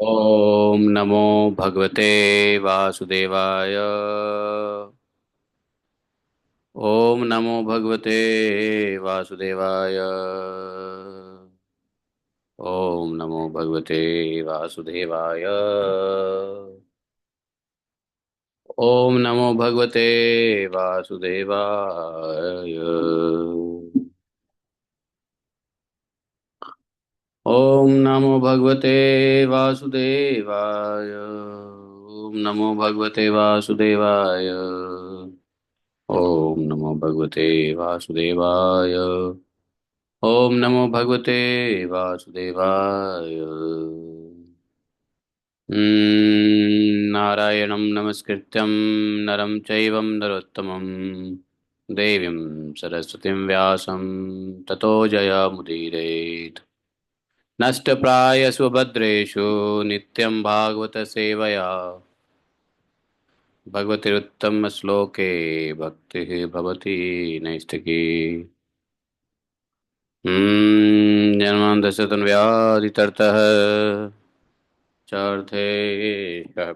ओम नमो भगवते वासुदेवाय। ओम नमो भगवते वासुदेवाय। ओम नमो भगवते वासुदेवाय। ओम नमो भगवते वासुदेवाय। ओम नमो भगवते वासुदेवाय। ओम नमो भगवते वासुदेवाय। ओम नमो भगवते वासुदेवाय। ओम नमो भगवते वासुदेवाय। नारायणं नमस्कृत्यं नरं चैव नरोत्तमं देवीं सरस्वतीं व्यासं ततो जयमुदीरयेत्। नष्टप्रायस्वभद्रेषु नित्यं भागवत सेवया भगवतीरुत्तमश्लोके भक्तिः भवति नैष्ठिकी। जन्मान्तशतव्याधितर्तः चार्थे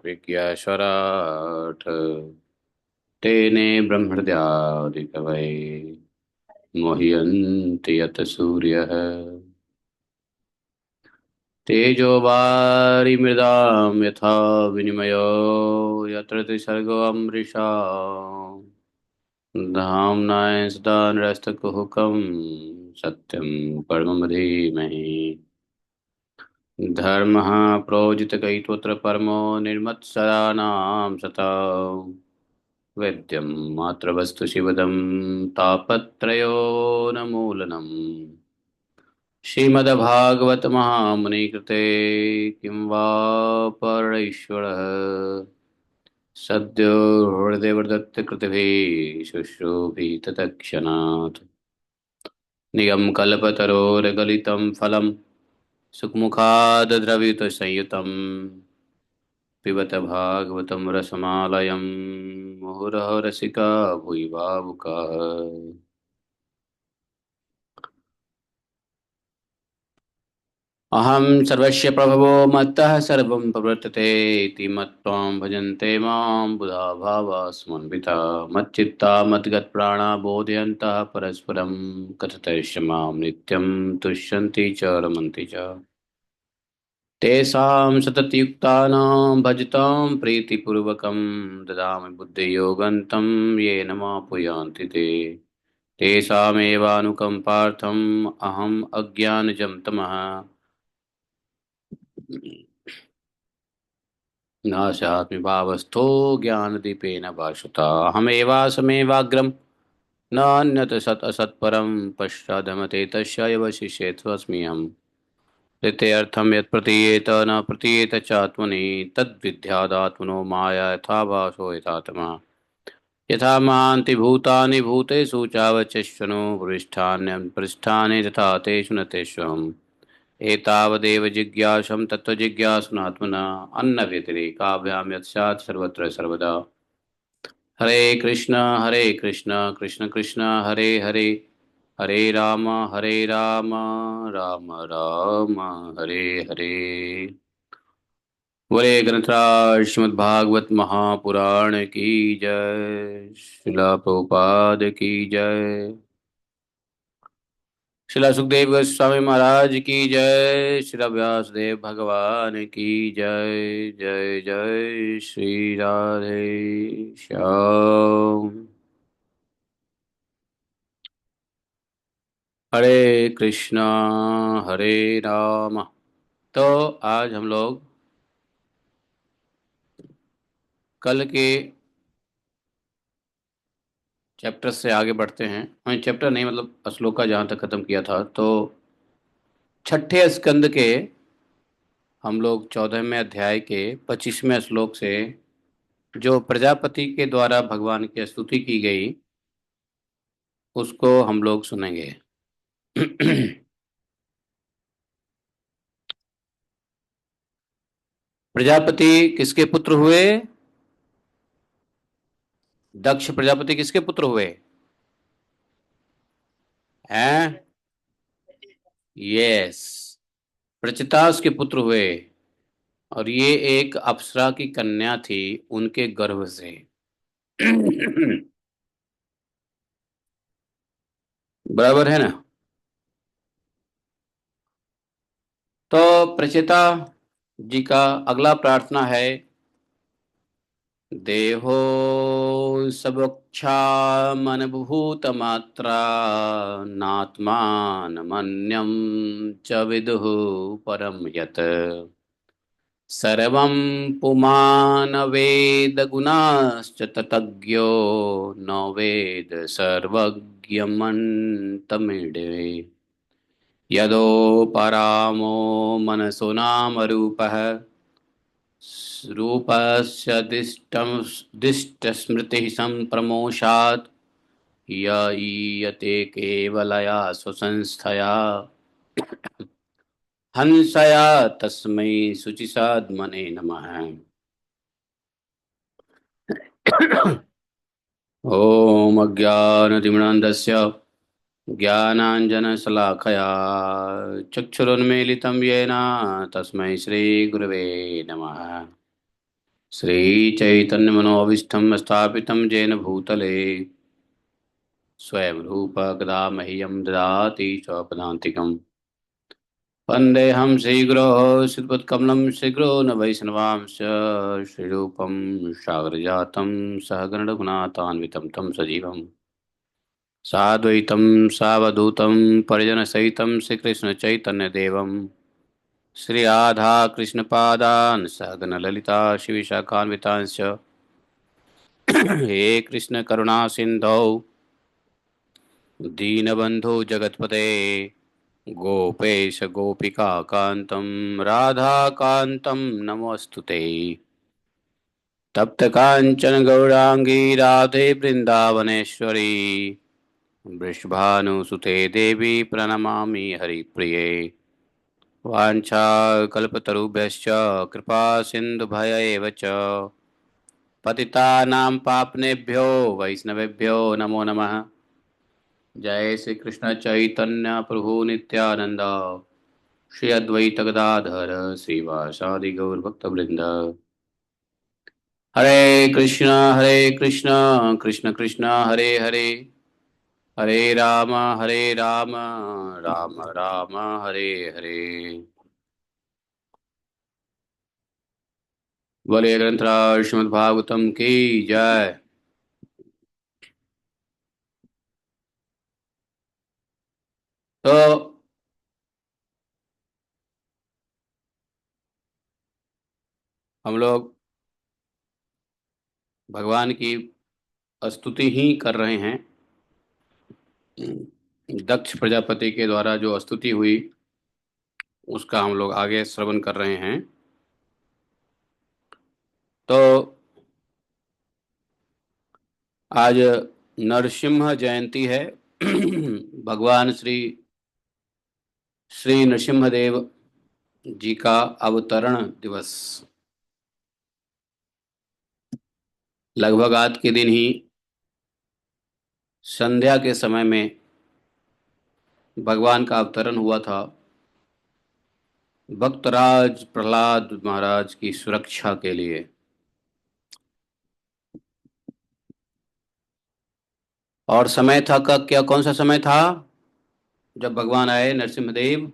विज्ञाश्वराट् तेने ब्रह्महृदादिकवये मोह्यन्ति यत् सूर्यः तेजो वारिमृदां यथा विनिमयो यत्र त्रिसर्गो अमृषा धाम्नाय सदा निरस्तकुहकं सत्यं परमं धीमहि धर्मः प्रोजितकैतवोऽत्र परमो निर्मत्सराणां सता वेद्यं मात्रवस्तु शिवदं तापत्रयोन्मूलनम् श्रीमद्भागवत महामुनिकृते किं वा परैश्वरः सद्यो हृदयवदत्तकृतिभिः शुश्रूषिततत्क्षणात् निगमकल्पतरोर्गलितं फलं सुखमुखादद्रवितसंयुतं पिबत भागवतं रसमालयं मुहुरः रसिका भुवि भावुकाः। अहं सर्वस्य प्रभवो मत्तः सर्वं प्रवर्तते इति मत्त्वं भजन्ते मां बुधा भावा समन्विता मच्चित्ता मद्गतप्राणा बोधयन्तः परस्परं कथयश्च मां नित्यं तुष्यन्ति च रमन्ति च तेषां सततयुक्तानां भजतां प्रीतिपूर्वकं ददामि बुद्धियोगन्तं येन मापुयान्ति ते तेषामेवानुकम्पार्थम् अहम् अज्ञानजं तमः नाशात्मि भावस्थो ज्ञानदीपेन भाषुता अहमेवासमेवाग्रं नान्यत् सत् असत्परं पश्चादमते तस्य एव शिष्येत्वस्म्यहम् तृतीयर्थं यत् प्रतीयेत न प्रतीयेत चात्मनि तद्विद्यादात्मनो माया यथा भासो यथात्मा यथा मान्ति भूतानि भूतेषु चावचश्वनो पृष्ठान्यं पृष्ठानि तथा तेषु न तेष्वम् एतावदेव जिज्ञासं तत्त्वजिज्ञासुनात्मना अन्नव्यतिरेकाभ्यां यत् स्यात् सर्वत्र सर्वदा हरे कृष्ण कृष्ण कृष्ण हरे हरे हरे राम राम राम हरे हरे। बोले ग्रंथराज श्रीमद्भागवत महापुराण की जय। शिला प्रभुपाद की जय। शिला सुखदेव गोस्वामी महाराज की जय। शिला व्यासदेव भगवान की जय। जय जय श्री राधे श्याम। हरे कृष्णा हरे राम। तो आज हम लोग कल के चैप्टर से आगे बढ़ते हैं। चैप्टर नहीं मतलब श्लोक का जहाँ तक खत्म किया था, तो छठे स्कंद के हम लोग 14वें अध्याय के 25वें श्लोक से जो प्रजापति के द्वारा भगवान की स्तुति की गई उसको हम लोग सुनेंगे। प्रजापति किसके पुत्र हुए? दक्ष प्रजापति किसके पुत्र हुए हैं? यस, प्रचितास के पुत्र हुए। और ये एक अप्सरा की कन्या थी उनके गर्भ से। बराबर है ना। तो प्रचेता जी का अगला प्रार्थना है। देहो सबक्षामनभूत मात्रा नात्मानमन्यं च विदुः परं यत् सर्वं पुमान् वेद गुणाश्च ततज्ञो न वेद सर्वज्ञमन्तमीडे यदोपरामो मनसो नाम रूपः रूपस्य दिष्टस्मृतिः सम्प्रमोषात् य ईयते केवलया स्वसंस्थया हंसया तस्मै शुचिसात्मने नमः। ॐ अज्ञानतिमिरान्धस्य ज्ञानाञ्जनशलाखया चक्षुरुन्मीलितं येन तस्मै श्रीगुरवे नमः। श्रीचैतन्यमनोभीष्टं स्थापितं येन भूतले स्वयं रूप कदा मह्यं ददाति स्वपदान्तिकम्। वन्देऽहं श्रीगुरोः श्रीपत्कमलं श्रीगुरो न वैष्णवांश्च श्रीरूपं सागरजातं सहगणरघुनाथान्वितं तं सजीवम् साद्वैतं सावधूतं परिजनसहितं श्रीकृष्णचैतन्यदेवं श्री राधा कृष्णपादान् सहगणललिता शिविशाखान्वितांश्च हे कृष्ण करुणा सिंधौ दीनबंधु जगतपते गोपेश गोपिका कांतं राधा कांतं नमोस्तुते। तप्त कांचन गौरांगी राधे वृंदावनेश्वरी वृषभानुसुते देवी प्रणमामि हरिप्रिये। वाञ्छाकल्पतरुभ्यश्च कृपा सिन्धुभय च पतितानां पापनेभ्यो वैष्णवेभ्यो नमो नमः। जय श्री कृष्ण चैतन्य प्रभु नित्यानंद श्री अद्वैत गदाधर श्रीवासादि गौर भक्तवृंद। हरे कृष्ण कृष्ण कृष्ण हरे हरे हरे राम राम राम हरे हरे। बोले ग्रंथराज श्रीमद् भागवतम की जय। तो हम लोग भगवान की स्तुति ही कर रहे हैं। दक्ष प्रजापति के द्वारा जो स्तुति हुई उसका हम लोग आगे श्रवण कर रहे हैं। तो आज नरसिम्हा जयंती है। भगवान श्री श्री नृसिम्हदेव जी का अवतरण दिवस। लगभग आज के दिन ही संध्या के समय में भगवान का अवतरण हुआ था। भक्तराज प्रहलाद महाराज की सुरक्षा के लिए। और समय था का क्या, कौन सा समय था जब भगवान आए नरसिम्हदेव?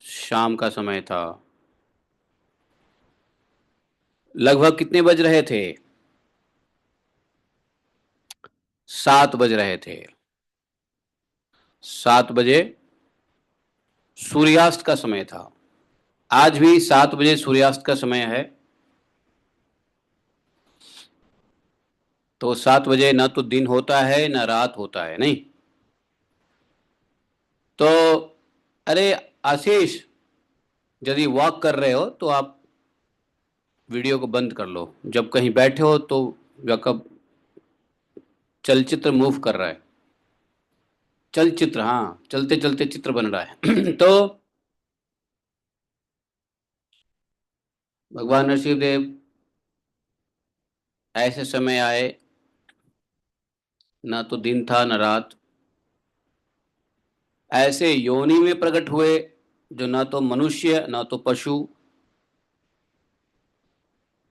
शाम का समय था। लगभग कितने बज रहे थे? 7 बज रहे थे। 7 बजे सूर्यास्त का समय था। आज भी 7 बजे सूर्यास्त का समय है। तो 7 बजे न तो दिन होता है न रात होता है, नहीं। तो अरे आशीष, यदि वॉक कर रहे हो तो आप वीडियो को बंद कर लो। जब कहीं बैठे हो तो या कब चलचित्र मूव कर रहा है, चलचित्र, हाँ, चलते चलते चित्र बन रहा है। तो भगवान नरसिंहदेव ऐसे समय आए, ना तो दिन था न रात, ऐसे योनि में प्रकट हुए जो ना तो मनुष्य ना तो पशु,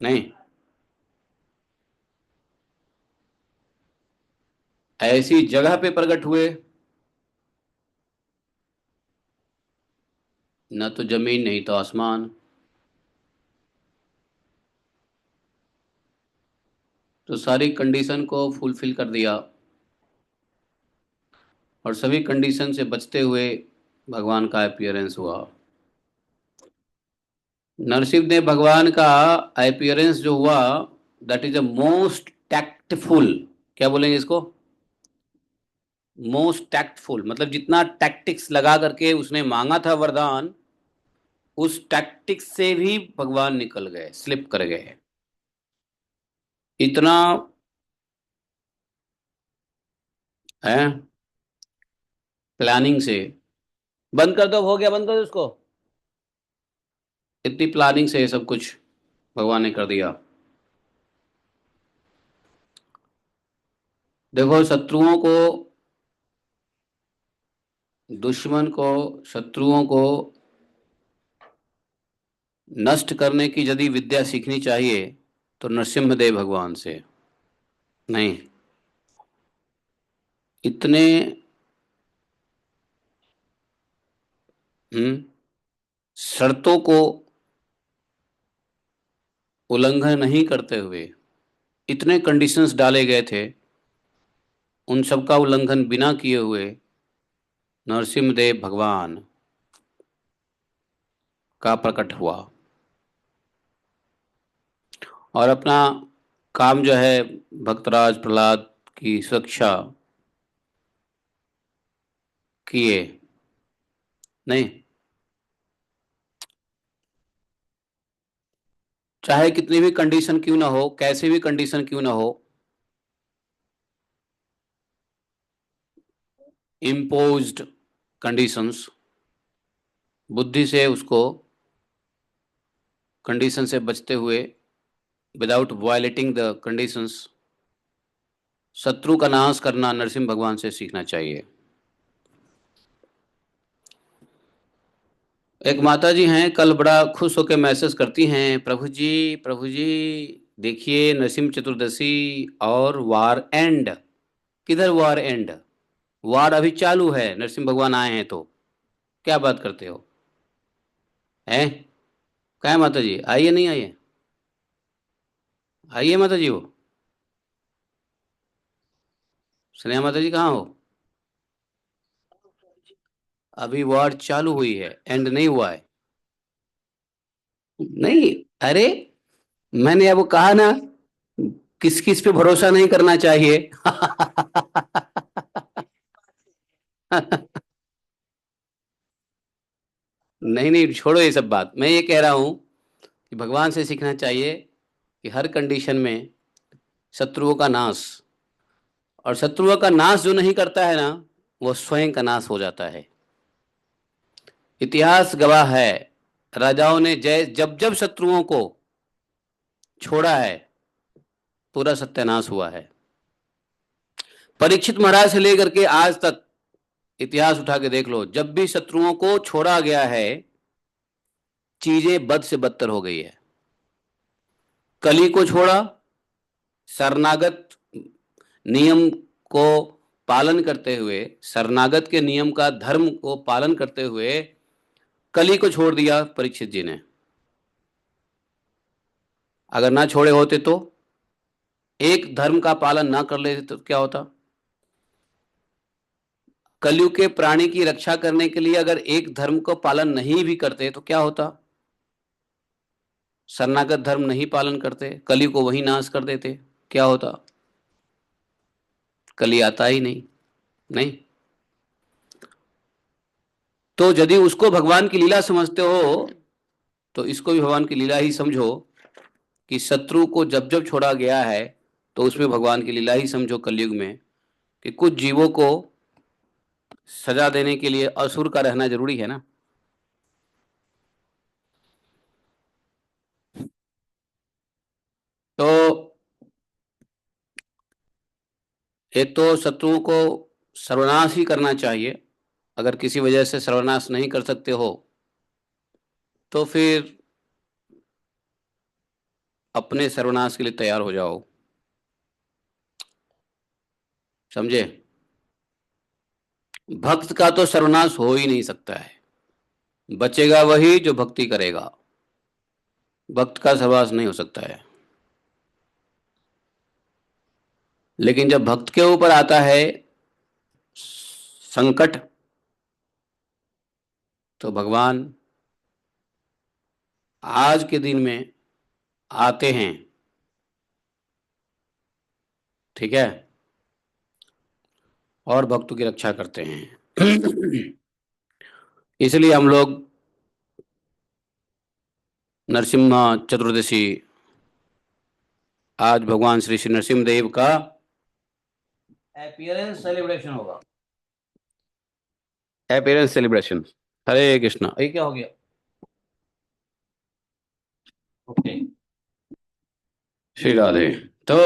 नहीं, ऐसी जगह पे प्रकट हुए, ना तो जमीन नहीं तो आसमान। तो सारी कंडीशन को फुलफिल कर दिया, और सभी कंडीशन से बचते हुए भगवान का अपीयरेंस हुआ। नरसिंहदेव भगवान का अपीयरेंस जो हुआ, that is the most tactful, क्या बोलेंगे इसको, मोस्ट टैक्टफुल, मतलब जितना टैक्टिक्स लगा करके उसने मांगा था वरदान, उस टैक्टिक्स से भी भगवान निकल गए, स्लिप कर गए। इतना है प्लानिंग से। बंद कर दो, हो गया, बंद कर दो इसको। इतनी प्लानिंग से ये सब कुछ भगवान ने कर दिया। देखो, शत्रुओं को, दुश्मन को, शत्रुओं को नष्ट करने की यदि विद्या सीखनी चाहिए तो नरसिम्हदेव भगवान से। नहीं, इतने हम्म शर्तों को उल्लंघन नहीं करते हुए इतने कंडीशंस डाले गए थे, उन सब का उल्लंघन बिना किए हुए नरसिम्हदेव भगवान का प्रकट हुआ, और अपना काम जो है भक्तराज प्रहलाद की सुरक्षा किए। नहीं, चाहे कितनी भी कंडीशन क्यों ना हो, कैसे भी कंडीशन क्यों ना हो, इम्पोज्ड कंडीशंस, बुद्धि से उसको कंडीशन से बचते हुए, विदाउट वायलेटिंग द कंडीशंस, शत्रु का नाश करना नरसिंह भगवान से सीखना चाहिए। एक माता जी हैं, कल बड़ा खुश होकर मैसेज करती हैं, प्रभु जी देखिए नरसिंह चतुर्दशी और वार एंड। किधर वार एंड? वार अभी चालू है, नरसिंह भगवान आए हैं तो। क्या बात करते हो, हैं? क्या है माता जी, आइए, नहीं आइए? आइए माता जी, हो स्नेहा माता जी, कहाँ हो? अभी वार चालू हुई है, एंड नहीं हुआ है। नहीं, अरे मैंने अब कहा ना, किस किस पे भरोसा नहीं करना चाहिए। नहीं नहीं, छोड़ो ये सब बात, मैं ये कह रहा हूं कि भगवान से सीखना चाहिए कि हर कंडीशन में शत्रुओं का नाश, और शत्रुओं का नाश जो नहीं करता है ना, वो स्वयं का नाश हो जाता है। इतिहास गवाह है, राजाओं ने जय जब जब शत्रुओं को छोड़ा है, पूरा सत्यानाश हुआ है। परीक्षित महाराज से लेकर के आज तक इतिहास उठा के देख लो, जब भी शत्रुओं को छोड़ा गया है, चीजें बद से बदतर हो गई है। कली को छोड़ा, शरणागत नियम को पालन करते हुए, शरणागत के नियम का, धर्म को पालन करते हुए कली को छोड़ दिया परीक्षित जी ने। अगर ना छोड़े होते तो, एक धर्म का पालन ना कर लेते तो क्या होता? कलयुग के प्राणी की रक्षा करने के लिए अगर एक धर्म को पालन नहीं भी करते तो क्या होता? शरणागत धर्म नहीं पालन करते, कली को वही नाश कर देते, क्या होता? कली आता ही नहीं। नहीं, तो यदि उसको भगवान की लीला समझते हो, तो इसको भी भगवान की लीला ही समझो, कि शत्रु को जब जब छोड़ा गया है, तो उसमें भगवान की लीला ही समझो कलयुग में, कि कुछ जीवों को सजा देने के लिए असुर का रहना जरूरी है ना। तो एक तो शत्रुओं को सर्वनाश ही करना चाहिए, अगर किसी वजह से सर्वनाश नहीं कर सकते हो तो फिर अपने सर्वनाश के लिए तैयार हो जाओ। समझे? भक्त का तो सर्वनाश हो ही नहीं सकता है। बचेगा वही जो भक्ति करेगा। भक्त का सर्वनाश नहीं हो सकता है। लेकिन जब भक्त के ऊपर आता है संकट, तो भगवान आज के दिन में आते हैं। ठीक है? और भक्तों की रक्षा करते हैं। इसलिए हम लोग नरसिम्हा चतुर्दशी, आज भगवान श्री श्री नरसिम्ह देव का अपीयरेंस सेलिब्रेशन होगा। Appearance celebration. हरे कृष्णा। ये क्या हो गया? ओके। श्री राधे। तो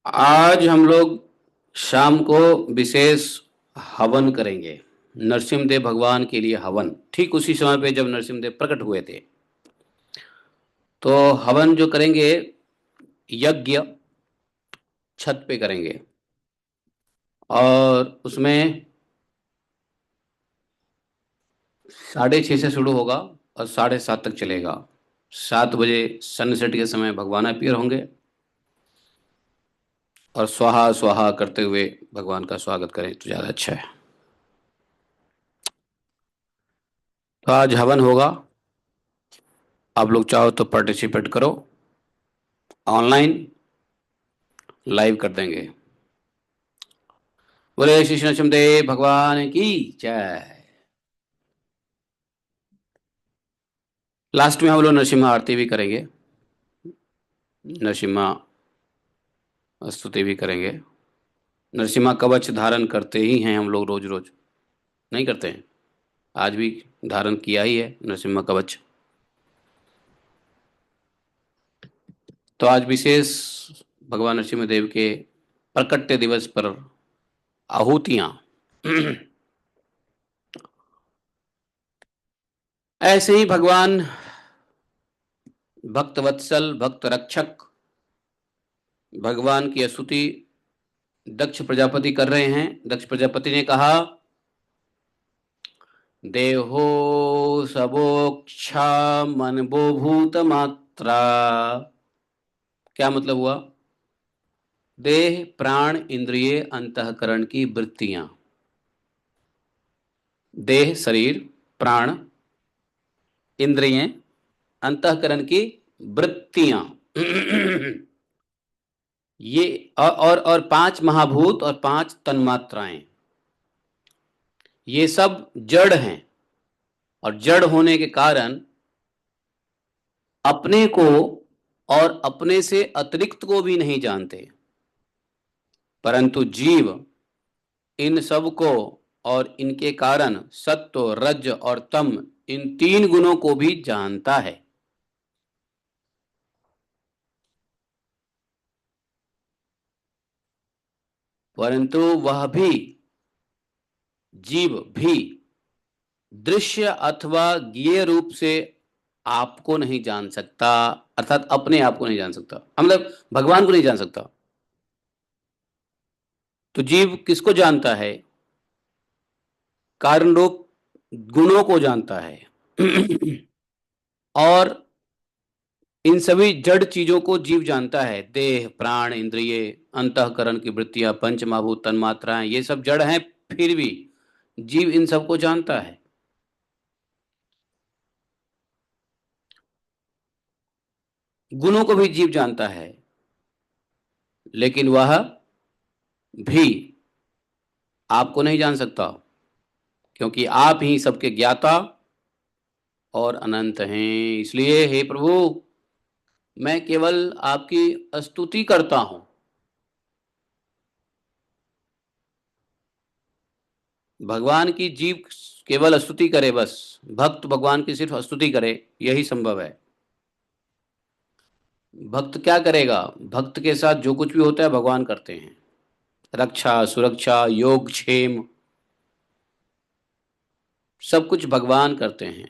आज हम लोग शाम को विशेष हवन करेंगे। नरसिम्हदेव भगवान के लिए हवन, ठीक उसी समय पे जब नरसिम्हदेव प्रकट हुए थे। तो हवन जो करेंगे, यज्ञ छत पे करेंगे। और उसमें 6:30 से शुरू होगा और 7:30 तक चलेगा। 7 बजे सनसेट के समय भगवान अपीयर होंगे और स्वाहा स्वाहा करते हुए भगवान का स्वागत करें तो ज़्यादा अच्छा है। तो आज हवन होगा। आप लोग चाहो तो पार्टिसिपेट करो। ऑनलाइन लाइव कर देंगे। बोले श्री नरसिम्हदेव भगवान की जय। लास्ट में हम लोग नरसिम्हा आरती भी करेंगे, नरसिम्हा स्तुति भी करेंगे। नरसिम्हा कवच धारण करते ही हैं हम लोग, रोज रोज नहीं करते हैं? आज भी धारण किया ही है नरसिम्हा कवच। तो आज विशेष भगवान नरसिम्हा देव के प्रकट्य दिवस पर आहुतियां। ऐसे ही भगवान भक्त वत्सल, भक्त रक्षक, भगवान की स्तुति दक्ष प्रजापति कर रहे हैं। दक्ष प्रजापति ने कहा, देहो सबोक्षा मनबो भूत मात्रा। क्या मतलब हुआ? देह, प्राण, इंद्रिय, अंतःकरण की वृत्तियां। देह शरीर, प्राण, इंद्रिय, अंतःकरण की वृत्तियां। ये और 5 महाभूत और 5 तन्मात्राएं, ये सब जड़ हैं। और जड़ होने के कारण अपने को और अपने से अतिरिक्त को भी नहीं जानते। परंतु जीव इन सब को और इनके कारण सत्व, रज और तम, इन 3 गुणों को भी जानता है। परंतु वह भी, जीव भी दृश्य अथवा ज्ञेय रूप से आपको नहीं जान सकता, अर्थात अपने आप को नहीं जान सकता, मतलब भगवान को नहीं जान सकता। तो जीव किसको जानता है? कारण रूप गुणों को जानता है। और इन सभी जड़ चीजों को जीव जानता है। देह, प्राण, इंद्रिय, अंतःकरण की वृत्तियां, पंचमहाभूत, तन्मात्राएं, ये सब जड़ हैं। फिर भी जीव इन सबको जानता है। गुणों को भी जीव जानता है, लेकिन वह भी आपको नहीं जान सकता, क्योंकि आप ही सबके ज्ञाता और अनंत हैं। इसलिए हे प्रभु, मैं केवल आपकी स्तुति करता हूं। भगवान की जीव केवल स्तुति करे, बस भक्त भगवान की सिर्फ स्तुति करे, यही संभव है। भक्त क्या करेगा? भक्त के साथ जो कुछ भी होता है भगवान करते हैं। रक्षा, सुरक्षा, योग, क्षेम, सब कुछ भगवान करते हैं।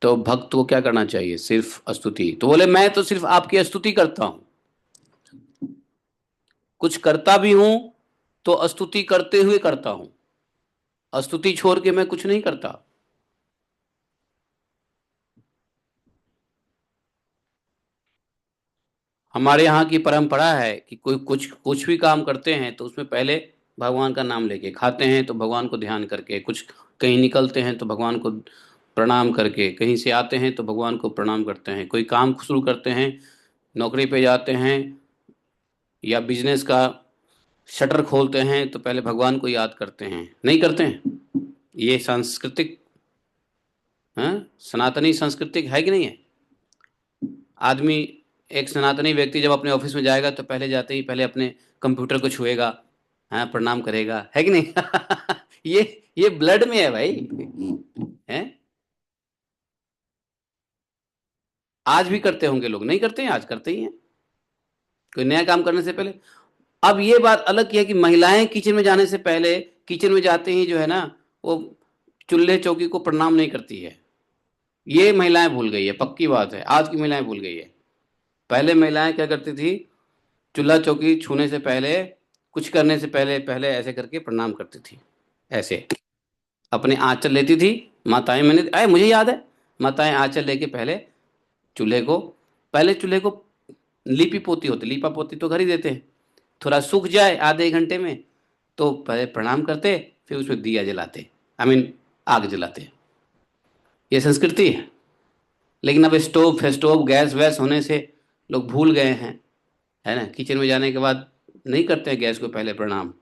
तो भक्त को क्या करना चाहिए? सिर्फ स्तुति। तो बोले मैं तो सिर्फ आपकी स्तुति करता हूं, कुछ करता भी हूं तो स्तुति करते हुए करता हूं, स्तुति छोड़ के मैं कुछ नहीं करता। हमारे यहाँ की परंपरा है कि कोई कुछ कुछ भी काम करते हैं तो उसमें पहले भगवान का नाम लेके खाते हैं, तो भगवान को ध्यान करके, कुछ कहीं निकलते हैं तो भगवान को प्रणाम करके, कहीं से आते हैं तो भगवान को प्रणाम करते हैं, कोई काम शुरू करते हैं, नौकरी पे जाते हैं या बिजनेस का शटर खोलते हैं तो पहले भगवान को याद करते हैं, नहीं करते हैं? ये सांस्कृतिक, हाँ, सनातनी सांस्कृतिक है कि नहीं है? आदमी, एक सनातनी व्यक्ति जब अपने ऑफिस में जाएगा तो पहले जाते ही पहले अपने कंप्यूटर को छुएगा, हाँ, प्रणाम करेगा, है कि नहीं? ये ब्लड में है भाई, है। आज भी करते होंगे लोग, नहीं करते हैं? आज करते ही हैं, कोई नया काम करने से पहले। अब ये बात अलग की है कि महिलाएं किचन में जाने से पहले, किचन में जाते ही जो है ना, वो चूल्हे चौकी को प्रणाम नहीं करती है। ये महिलाएं भूल गई है, पक्की बात है, आज की महिलाएं भूल गई है। पहले महिलाएं क्या करती थी? चूल्हा चौकी छूने से पहले, कुछ करने से पहले पहले ऐसे करके प्रणाम करती थी, ऐसे अपने आंचल लेती थी। माताएं, मैंने मुझे याद है, माताएं आंचल लेके पहले चूल्हे को, पहले चूल्हे को लीपी पोती होती, लीपा पोती तो कर ही देते हैं, थोड़ा सूख जाए आधे एक घंटे में तो पहले प्रणाम करते, फिर उसमें दिया जलाते, आई मीन आग जलाते। ये संस्कृति है। लेकिन अब स्टोव गैस वैस होने से लोग भूल गए हैं, है ना? किचन में जाने के बाद नहीं करते हैं गैस को पहले प्रणाम।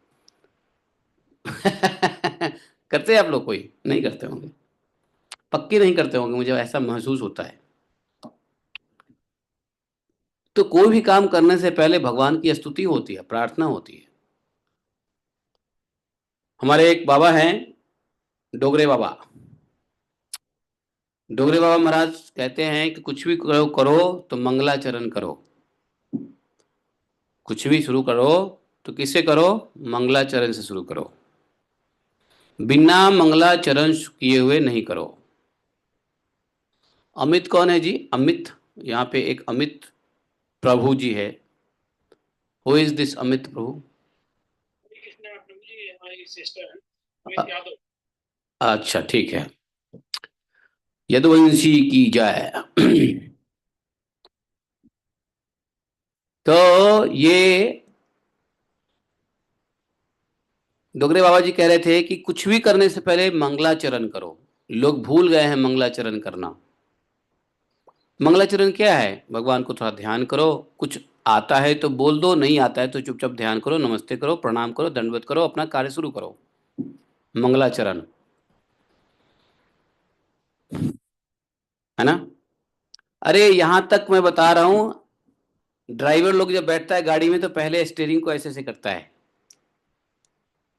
करते हैं आप लोग? कोई नहीं करते होंगे, पक्के नहीं करते होंगे, मुझे ऐसा महसूस होता है। तो कोई भी काम करने से पहले भगवान की स्तुति होती है, प्रार्थना होती है। हमारे एक बाबा हैं, डोगरे बाबा। डोगरे बाबा महाराज कहते हैं कि कुछ भी करो करो तो मंगलाचरण करो। कुछ भी शुरू करो तो किससे करो? मंगलाचरण से शुरू करो, बिना मंगलाचरण किए हुए नहीं करो। अमित कौन है जी? अमित, यहाँ पे एक अमित प्रभु जी है। हु इज दिस अमित प्रभु? अ- अच्छा, ठीक है। यदुवंशी की जाए। तो ये डोगरे बाबा जी कह रहे थे कि कुछ भी करने से पहले मंगलाचरण करो। लोग भूल गए हैं मंगलाचरण करना। मंगलाचरण क्या है? भगवान को थोड़ा ध्यान करो, कुछ आता है तो बोल दो, नहीं आता है तो चुपचाप ध्यान करो, नमस्ते करो, प्रणाम करो, दंडवत करो, अपना कार्य शुरू करो। मंगलाचरण, है ना? अरे यहां तक मैं बता रहा हूं, ड्राइवर लोग जब बैठता है गाड़ी में तो पहले स्टीयरिंग को ऐसे ऐसे करता है।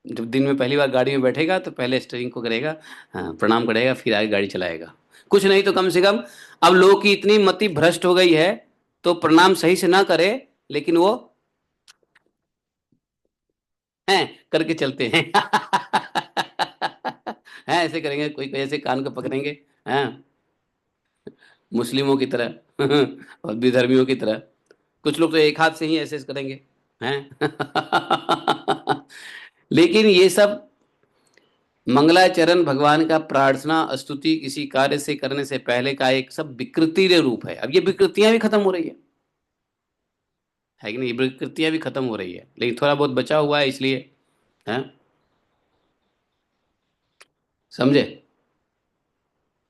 जब दिन में पहली बार गाड़ी में बैठेगा तो पहले स्टीयरिंग को करेगा, हाँ, प्रणाम करेगा, फिर आगे गाड़ी चलाएगा। कुछ नहीं तो कम से कम, अब लोगों की इतनी मति भ्रष्ट हो गई है तो प्रणाम सही से ना करे, लेकिन वो हैं करके चलते हैं। हैं ऐसे करेंगे, कोई कोई ऐसे कान को पकड़ेंगे, हैं, मुस्लिमों की तरह और विधर्मियों की तरह। कुछ लोग तो एक हाथ से ही ऐसे ऐसे करेंगे, हैं। लेकिन ये सब मंगलाचरण, भगवान का प्रार्थना स्तुति किसी कार्य से करने से पहले का एक सब विकृति रूप है। अब ये विकृतियां भी खत्म हो रही है कि नहीं? ये विकृतियां भी खत्म हो रही है, लेकिन थोड़ा बहुत बचा हुआ है, इसलिए, है, समझे?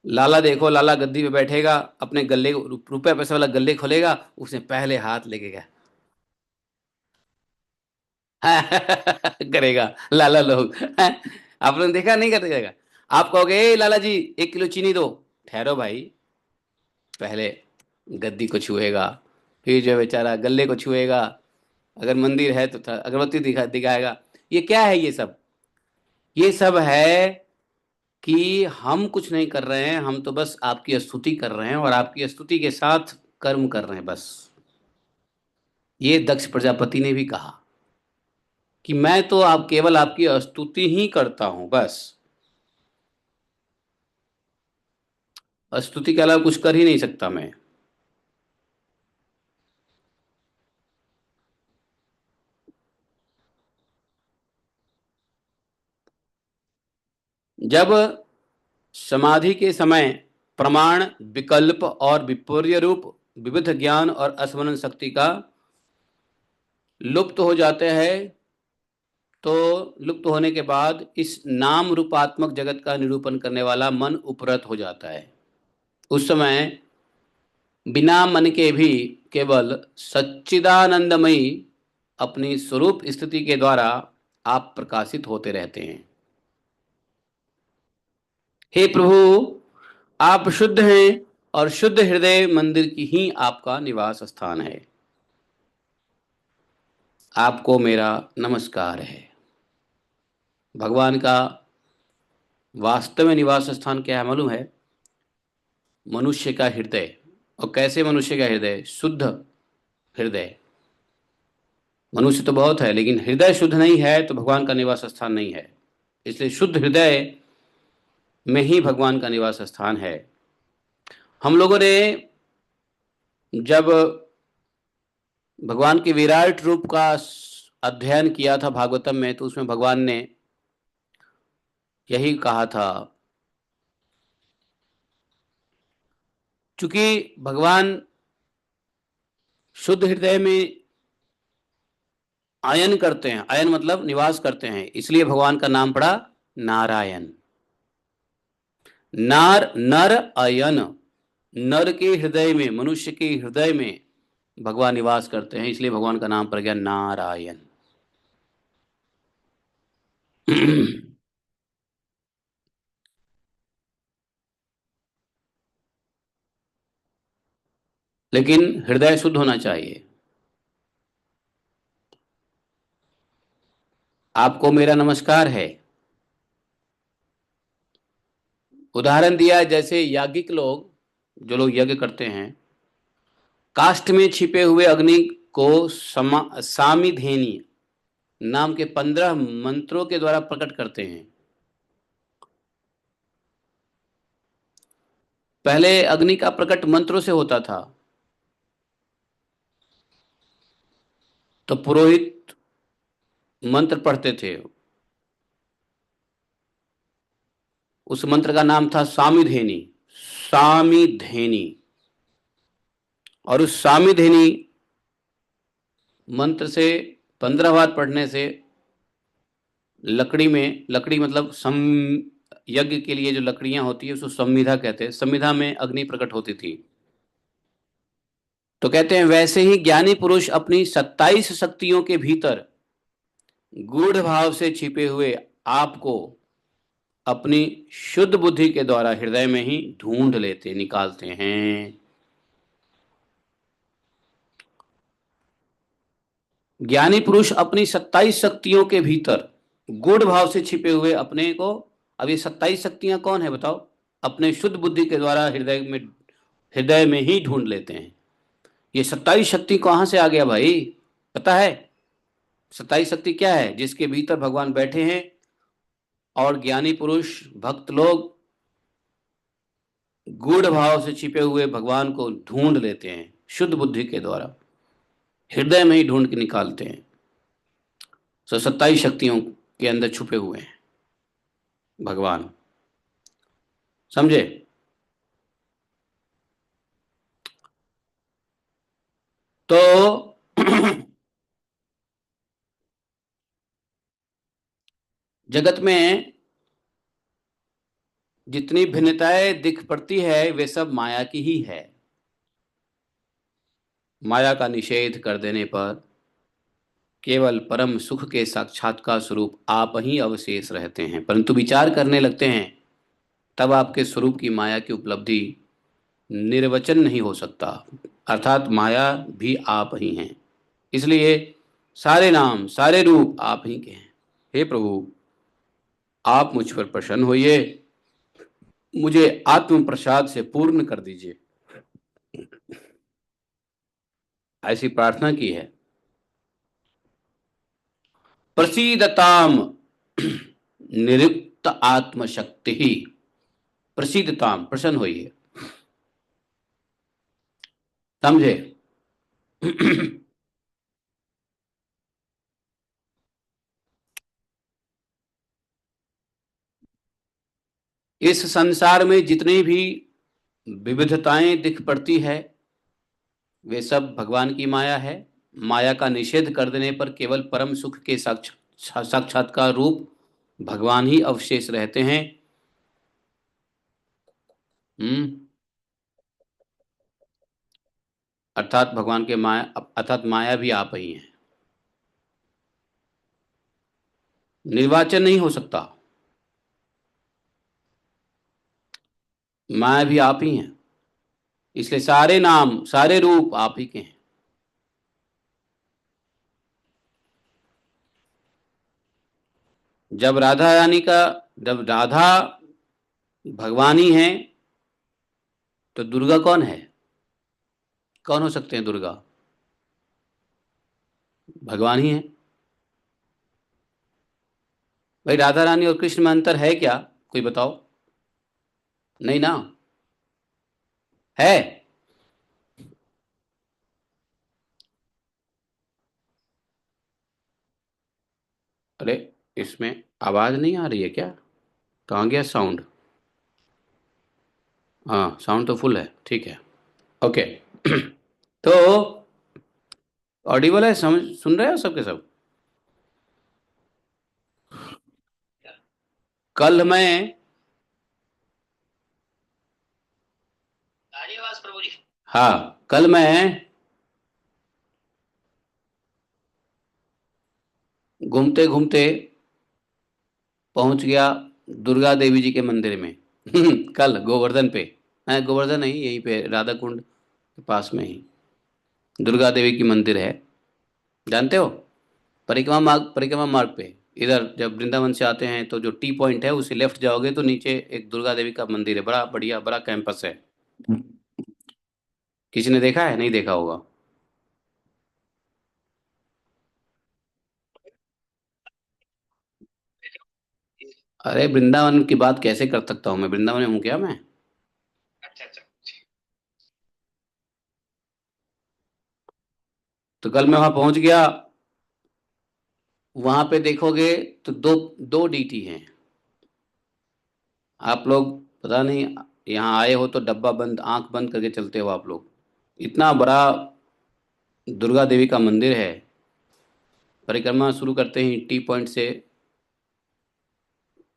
लाला देखो, लाला गद्दी पे बैठेगा, अपने गले रुपए पैसे वाला गले खोलेगा, उसने पहले हाथ लेके गया। करेगा लाला लोग, हैं? आप लोगों ने देखा नहीं? करेगा। आप कहोगे ए लाला जी 1 किलो चीनी दो, ठहरो भाई, पहले गद्दी को छुएगा, फिर जो है बेचारा गले को छुएगा, अगर मंदिर है तो अगरबत्ती दिखाएगा। ये क्या है? ये सब है कि हम कुछ नहीं कर रहे हैं, हम तो बस आपकी स्तुति कर रहे हैं और आपकी स्तुति के साथ कर्म कर रहे हैं बस। ये दक्ष प्रजापति ने भी कहा कि मैं तो आप केवल आपकी स्तुति ही करता हूं बस, स्तुति के अलावा कुछ कर ही नहीं सकता मैं। जब समाधि के समय प्रमाण, विकल्प और विपर्य रूप विविध ज्ञान और स्मरण शक्ति का लुप्त हो जाते हैं, तो लुप्त होने के बाद इस नाम रूपात्मक जगत का निरूपण करने वाला मन उपरत हो जाता है। उस समय बिना मन के भी केवल सच्चिदानंदमयी अपनी स्वरूप स्थिति के द्वारा आप प्रकाशित होते रहते हैं। हे प्रभु, आप शुद्ध हैं और शुद्ध हृदय मंदिर की ही आपका निवास स्थान है। आपको मेरा नमस्कार है। भगवान का वास्तव में निवास स्थान क्या है मालूम है? मनुष्य का हृदय। और कैसे मनुष्य का हृदय? शुद्ध हृदय। मनुष्य तो बहुत है, लेकिन हृदय शुद्ध नहीं है तो भगवान का निवास स्थान नहीं है। इसलिए शुद्ध हृदय में ही भगवान का निवास स्थान है। हम लोगों ने जब भगवान के विराट रूप का अध्ययन किया था भागवतम में, तो उसमें भगवान ने यही कहा था, चूंकि भगवान शुद्ध हृदय में आयन करते हैं, आयन मतलब निवास करते हैं, इसलिए भगवान का नाम पड़ा नारायण। नार, नर अयन, नर के हृदय में, मनुष्य के हृदय में भगवान निवास करते हैं, इसलिए भगवान का नाम पड़ गया नारायण। लेकिन हृदय शुद्ध होना चाहिए। आपको मेरा नमस्कार है। उदाहरण दिया, जैसे याज्ञिक लोग, जो लोग यज्ञ करते हैं, काष्ठ में छिपे हुए अग्नि को सामिधेनी नाम के 15 मंत्रों के द्वारा प्रकट करते हैं। पहले अग्नि का प्रकट मंत्रों से होता था, तो पुरोहित मंत्र पढ़ते थे। उस मंत्र का नाम था सामिधेनी, सामिधेनी। और उस सामिधेनी मंत्र से 15 बार पढ़ने से लकड़ी में, लकड़ी मतलब यज्ञ के लिए जो लकड़ियां होती है उसको संविधा कहते हैं, संविधा में अग्नि प्रकट होती थी। तो कहते हैं वैसे ही ज्ञानी पुरुष अपनी 27 शक्तियों के भीतर गूढ़ भाव से छिपे हुए आपको अपनी शुद्ध बुद्धि के द्वारा हृदय में ही ढूंढ लेते, निकालते हैं। ज्ञानी पुरुष अपनी 27 शक्तियों के भीतर गूढ़ भाव से छिपे हुए अपने को, अब ये 27 शक्तियां कौन है बताओ? अपने शुद्ध बुद्धि के द्वारा हृदय में ही ढूंढ लेते हैं। ये 27 शक्ति कहां से आ गया भाई? पता है 27 शक्ति क्या है? जिसके भीतर भगवान बैठे हैं और ज्ञानी पुरुष भक्त लोग गूढ़ भाव से छिपे हुए भगवान को ढूंढ लेते हैं शुद्ध बुद्धि के द्वारा, हृदय में ही ढूंढ के निकालते हैं। तो 27 शक्तियों के अंदर छुपे हुए हैं भगवान। समझे? तो जगत में जितनी भिन्नताएं दिख पड़ती है वे सब माया की ही है। माया का निषेध कर देने पर केवल परम सुख के साक्षात्कार स्वरूप आप ही अवशेष रहते हैं। परंतु विचार करने लगते हैं तब आपके स्वरूप की माया की उपलब्धि निर्वचन नहीं हो सकता। अर्थात माया भी आप ही हैं। इसलिए सारे नाम, सारे रूप आप ही के हैं। हे प्रभु, आप मुझ पर प्रसन्न होइए, मुझे आत्म प्रसाद से पूर्ण कर दीजिए, ऐसी प्रार्थना की है। प्रसीदताम निरुक्त आत्मशक्ति। प्रसीदताम, प्रसन्न होइए, समझे? इस संसार में जितनी भी विविधताएं दिख पड़ती है वे सब भगवान की माया है। माया का निषेध कर देने पर केवल परम सुख के साक्षात्कार रूप भगवान ही अवशेष रहते हैं। हम्म। अर्थात भगवान के माया, अर्थात माया भी आप ही हैं। निर्वाचन नहीं हो सकता, माया भी आप ही हैं। इसलिए सारे नाम सारे रूप आप ही के हैं। जब राधा रानी का, जब राधा भगवान ही है तो दुर्गा कौन है? कौन हो सकते हैं दुर्गा? भगवान ही है। भाई राधा रानी और कृष्ण में अंतर है क्या? कोई बताओ। नहीं ना? है? अरे इसमें आवाज नहीं आ रही है क्या? कहाँ गया साउंड? हाँ साउंड तो फुल है, ठीक है। ओके। तो ऑडिबल है, समझ सुन रहे हो सबके सब? कल मैं, हाँ कल मैं घूमते घूमते पहुंच गया दुर्गा देवी जी के मंदिर में। कल गोवर्धन पे, हाँ गोवर्धन नहीं, यहीं पे राधा कुंड के पास में ही दुर्गा देवी की मंदिर है। जानते हो? परिक्रमा मार्ग पे, इधर जब वृंदावन से आते हैं तो जो टी पॉइंट है उसे लेफ्ट जाओगे तो नीचे एक दुर्गा देवी का मंदिर है, बड़ा बढ़िया बड़ा कैंपस है। किसी ने देखा है? नहीं देखा होगा। अरे वृंदावन की बात कैसे कर सकता हूँ मैं? वृंदावन में हूँ क्या मैं? तो कल मैं वहां पहुंच गया। वहां पे देखोगे तो दो दो डीटी हैं। आप लोग पता नहीं यहाँ आए हो तो डब्बा बंद, आंख बंद करके चलते हो आप लोग। इतना बड़ा दुर्गा देवी का मंदिर है। परिक्रमा शुरू करते ही टी पॉइंट से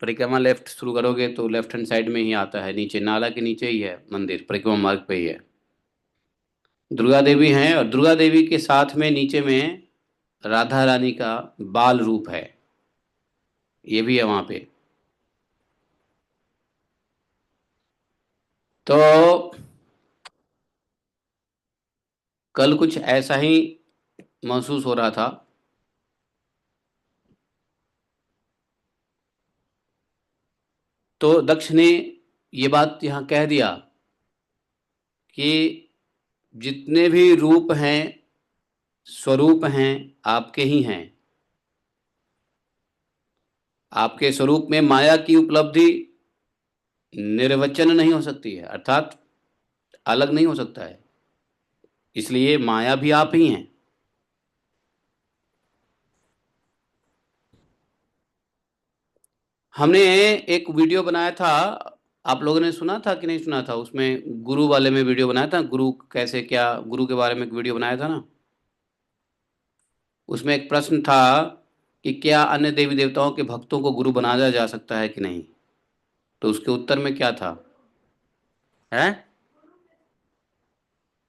परिक्रमा लेफ्ट शुरू करोगे तो लेफ्ट हैंड साइड में ही आता है, नीचे नाला के नीचे ही है मंदिर, परिक्रमा मार्ग पे ही है। दुर्गा देवी हैं और दुर्गा देवी के साथ में नीचे में राधा रानी का बाल रूप है, ये भी है वहां पे। तो कल कुछ ऐसा ही महसूस हो रहा था। तो दक्ष ने ये बात यहाँ कह दिया कि जितने भी रूप हैं स्वरूप हैं आपके ही हैं। आपके स्वरूप में माया की उपलब्धि निर्वचन नहीं हो सकती है, अर्थात अलग नहीं हो सकता है। इसलिए माया भी आप ही हैं। हमने एक वीडियो बनाया था, आप लोगों ने सुना था कि नहीं सुना था? उसमें गुरु वाले में वीडियो बनाया था, गुरु कैसे, क्या गुरु के बारे में एक वीडियो बनाया था ना। उसमें एक प्रश्न था कि क्या अन्य देवी देवताओं के भक्तों को गुरु बनाया जा सकता है कि नहीं। तो उसके उत्तर में क्या था? है?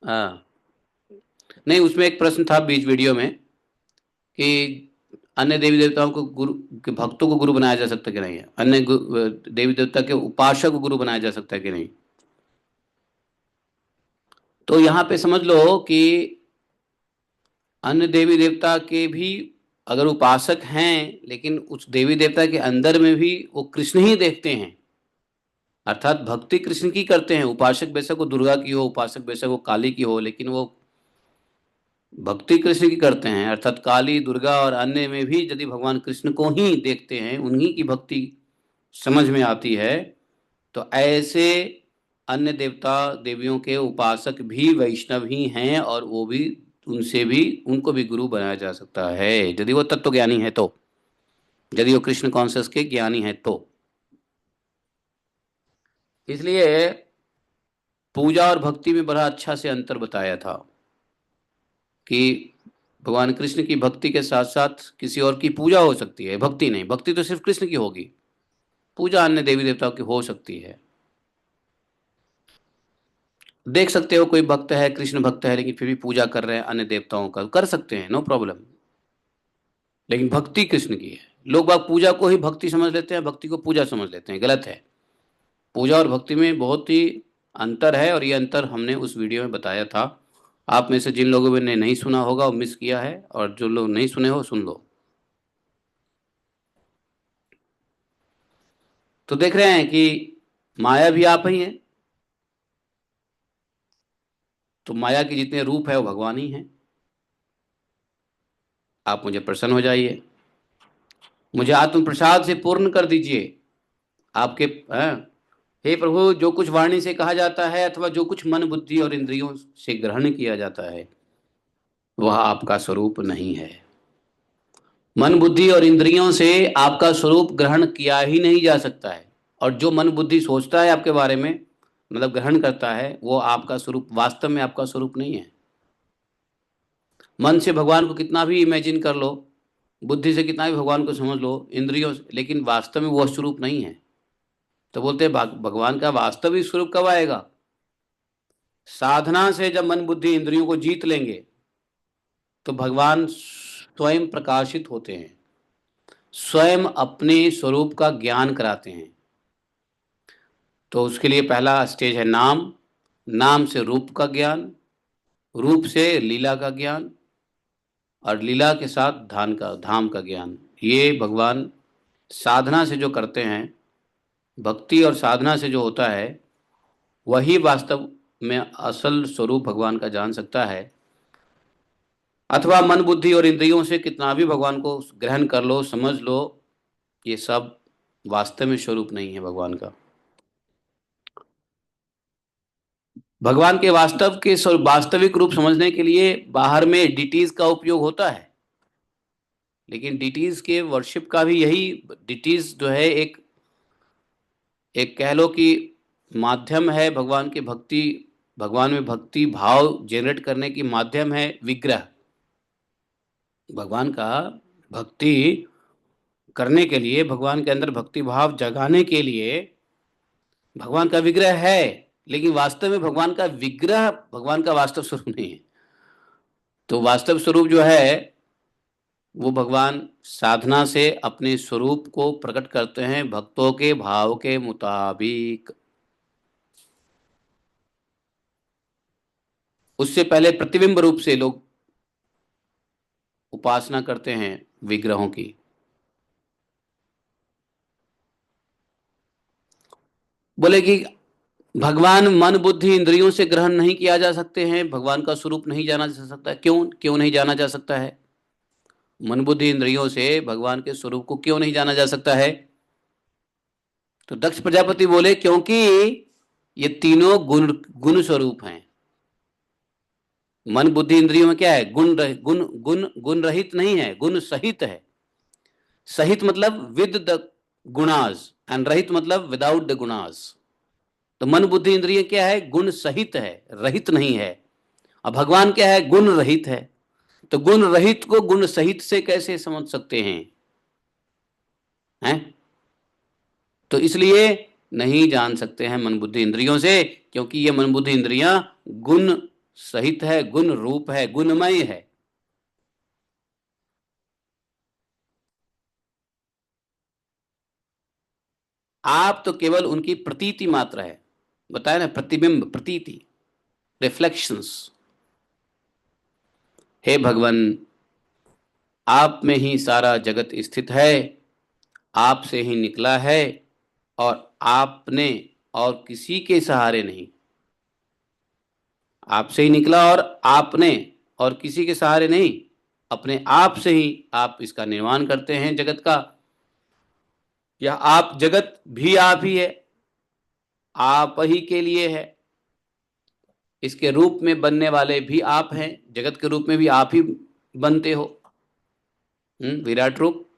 हाँ। नहीं, उसमें एक प्रश्न था बीच वीडियो में कि अन्य देवी देवताओं को गुरु के भक्तों को गुरु बनाया जा सकता है कि नहीं है, अन्य देवी देवता के उपासक को गुरु बनाया जा सकता है कि नहीं। तो यहाँ पे समझ लो कि अन्य देवी देवता के भी अगर उपासक हैं, लेकिन उस देवी देवता के अंदर में भी वो कृष्ण ही देखते हैं, अर्थात भक्ति कृष्ण की करते हैं। उपासक बेशक वो दुर्गा की हो, उपासक बेशक वो काली की हो, लेकिन वो भक्ति कृष्ण की करते हैं, अर्थात काली, दुर्गा और अन्य में भी यदि भगवान कृष्ण को ही देखते हैं, उन्हीं की भक्ति समझ में आती है, तो ऐसे अन्य देवता देवियों के उपासक भी वैष्णव ही हैं, और वो भी, उनसे भी, उनको भी गुरु बनाया जा सकता है यदि वो तत्व ज्ञानी है तो, यदि वो कृष्ण कॉन्शियस के ज्ञानी है तो। इसलिए पूजा और भक्ति में बड़ा अच्छा से अंतर बताया था कि भगवान कृष्ण की भक्ति के साथ साथ किसी और की पूजा हो सकती है, भक्ति नहीं। भक्ति तो सिर्फ कृष्ण की होगी, पूजा अन्य देवी देवताओं की हो सकती है। देख सकते हो कोई भक्त है, कृष्ण भक्त है, लेकिन फिर भी पूजा कर रहे हैं अन्य देवताओं का, कर सकते हैं, नो प्रॉब्लम। लेकिन भक्ति कृष्ण की है। लोग बाग पूजा को ही भक्ति समझ लेते हैं, भक्ति को पूजा समझ लेते हैं, गलत है। पूजा और भक्ति में बहुत ही अंतर है, और ये अंतर हमने उस वीडियो में बताया था। आप में से जिन लोगों ने नहीं सुना होगा वो मिस किया है, और जो लोग नहीं सुने हो सुन लो। तो देख रहे हैं कि माया भी आप ही है, तो माया के जितने रूप है वो भगवान ही हैं। आप मुझे प्रसन्न हो जाइए, मुझे आत्म प्रसाद से पूर्ण कर दीजिए। आपके हे प्रभु, जो कुछ वाणी से कहा जाता है अथवा जो कुछ मन बुद्धि और इंद्रियों से ग्रहण किया जाता है, वह आपका स्वरूप नहीं है। मन बुद्धि और इंद्रियों से आपका स्वरूप ग्रहण किया ही नहीं जा सकता है। और जो मन बुद्धि सोचता है आपके बारे में, मतलब ग्रहण करता है, वो आपका स्वरूप, वास्तव में आपका स्वरूप नहीं है। मन से भगवान को कितना भी इमेजिन कर लो, बुद्धि से कितना भी भगवान को समझ लो, इंद्रियों से, लेकिन वास्तव में वो स्वरूप नहीं है। तो बोलते हैं भगवान का वास्तविक स्वरूप कब आएगा? साधना से जब मन बुद्धि इंद्रियों को जीत लेंगे, तो भगवान स्वयं प्रकाशित होते हैं, स्वयं अपने स्वरूप का ज्ञान कराते हैं। तो उसके लिए पहला स्टेज है नाम, नाम से रूप का ज्ञान, रूप से लीला का ज्ञान, और लीला के साथ धाम का ज्ञान। ये भगवान साधना से जो करते हैं, भक्ति और साधना से जो होता है, वही वास्तव में असल स्वरूप भगवान का जान सकता है। अथवा मन बुद्धि और इंद्रियों से कितना भी भगवान को ग्रहण कर लो, समझ लो, ये सब वास्तव में स्वरूप नहीं है भगवान का। भगवान के वास्तविक रूप समझने के लिए बाहर में डिटीज का उपयोग होता है, लेकिन डिटीज के वर्शिप का भी यही, डिटीज जो है एक एक कह लो कि माध्यम है भगवान की भक्ति, भगवान में भक्ति भाव जनरेट करने की माध्यम है विग्रह। भगवान का भक्ति करने के लिए, भगवान के अंदर भक्ति भाव जगाने के लिए भगवान का विग्रह है, लेकिन वास्तव में भगवान का विग्रह भगवान का वास्तव स्वरूप नहीं है। तो वास्तव स्वरूप जो है वो भगवान साधना से अपने स्वरूप को प्रकट करते हैं भक्तों के भाव के मुताबिक। उससे पहले प्रतिबिंब रूप से लोग उपासना करते हैं विग्रहों की। बोले कि भगवान मन बुद्धि इंद्रियों से ग्रहण नहीं किया जा सकते हैं, भगवान का स्वरूप नहीं जाना जा सकता। क्यों क्यों नहीं जाना जा सकता है? मन बुद्धि इंद्रियों से भगवान के स्वरूप को क्यों नहीं जाना जा सकता है? तो दक्ष प्रजापति बोले क्योंकि ये तीनों गुण गुण स्वरूप हैं। मन बुद्धि इंद्रियों में क्या है? गुण रहित नहीं है, गुण सहित है। सहित मतलब विद द गुणास, एंड रहित मतलब विदाउट द गुणास। तो मन बुद्धि इंद्रिय क्या है? गुण सहित है, रहित नहीं है। अब भगवान क्या है? गुण रहित है। तो गुण रहित को गुण सहित से कैसे समझ सकते हैं? तो इसलिए नहीं जान सकते हैं मन बुद्धि इंद्रियों से, क्योंकि ये मन बुद्धि इंद्रियां गुण सहित है, गुण रूप है, गुणमय है। आप तो केवल उनकी प्रतीति मात्र है, बताया ना, प्रतिबिंब, प्रतीति, रिफ्लेक्शंस। हे भगवान, आप में ही सारा जगत स्थित है, आपसे ही निकला है, और आपने और किसी के सहारे नहीं, आपसे ही निकला और आपने और किसी के सहारे नहीं, अपने आप से ही आप इसका निर्माण करते हैं जगत का। या आप, जगत भी आप ही है, आप ही के लिए है। इसके रूप में बनने वाले भी आप हैं, जगत के रूप में भी आप ही बनते हो, विराट रूप।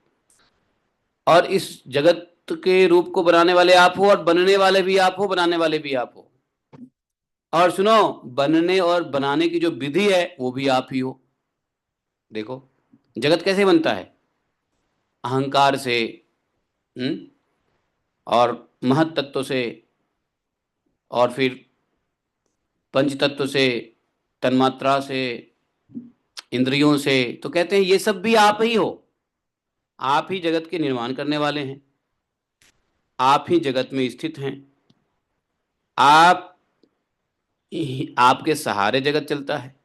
और इस जगत के रूप को बनाने वाले आप हो, और बनने वाले भी आप हो, बनाने वाले भी आप हो। और सुनो, बनने और बनाने की जो विधि है वो भी आप ही हो। देखो, जगत कैसे बनता है? अहंकार से, हम्म और महत तत्व से, और फिर पंच तत्व से, तन्मात्रा से, इंद्रियों से। तो कहते हैं ये सब भी आप ही हो। आप ही जगत के निर्माण करने वाले हैं, आप ही जगत में स्थित हैं। आप आपके सहारे जगत चलता है।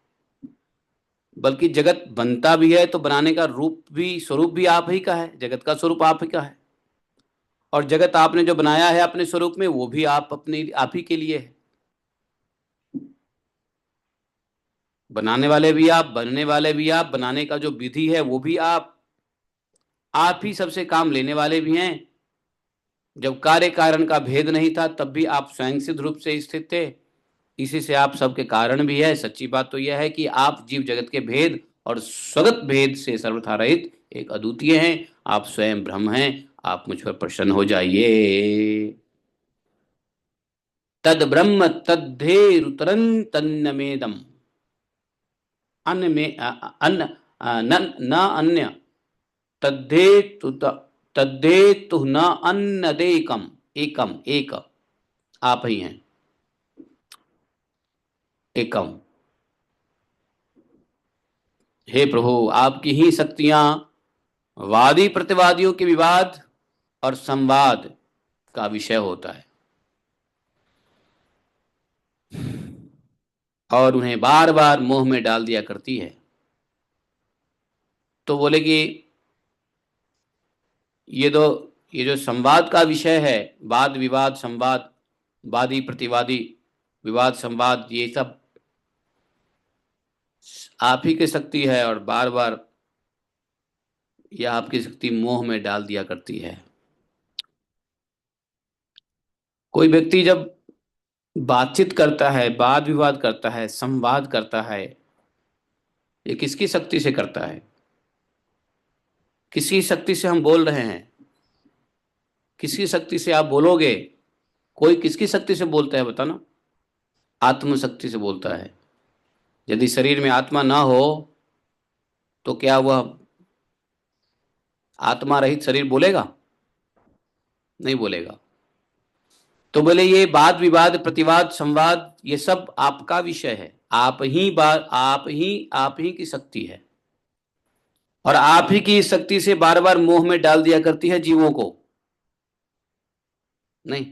बल्कि जगत बनता भी है तो बनाने का रूप भी, स्वरूप भी आप ही का है, जगत का स्वरूप आप ही का है। और जगत आपने जो बनाया है अपने स्वरूप में, वो भी आप ही के लिए है। बनाने वाले भी आप, बनने वाले भी आप, बनाने का जो विधि है वो भी आप ही सबसे काम लेने वाले भी हैं। जब कार्य कारण का भेद नहीं था तब भी आप स्वयं सिद्ध रूप से स्थित थे। इसी से आप सबके कारण भी है। सच्ची बात तो यह है कि आप जीव जगत के भेद और स्वगत भेद से सर्वथा रहित एक अद्वितीय हैं। आप स्वयं ब्रह्म हैं। आप मुझ पर प्रसन्न हो जाइए। तद ब्रह्म तद्धेरुतरं तन्नमेदम। अन्न में अन्न न न अन्य तद्धेतु तद्धेतु न अन्नदेकम। एकम, एक आप ही हैं, एकम। हे प्रभु, आपकी ही शक्तियां वादी प्रतिवादियों के विवाद और संवाद का विषय होता है, और उन्हें बार बार मोह में डाल दिया करती है। तो बोले कि ये दो, ये जो संवाद का विषय है, वाद विवाद संवाद, वादी प्रतिवादी, विवाद संवाद, ये सब आप ही की शक्ति है, और बार बार यह आपकी शक्ति मोह में डाल दिया करती है। कोई व्यक्ति जब बातचीत करता है, वाद विवाद करता है, संवाद करता है, ये किसकी शक्ति से करता है? किसी शक्ति से हम बोल रहे हैं। किसकी शक्ति से आप बोलोगे? कोई किसकी शक्ति से बोलता है बताना? आत्म शक्ति से बोलता है। यदि शरीर में आत्मा ना हो तो क्या वह आत्मा रहित शरीर बोलेगा? नहीं बोलेगा। तो बोले ये वाद विवाद प्रतिवाद संवाद ये सब आपका विषय है। आप ही की शक्ति है, और आप ही की इस शक्ति से बार बार मोह में डाल दिया करती है जीवों को। नहीं,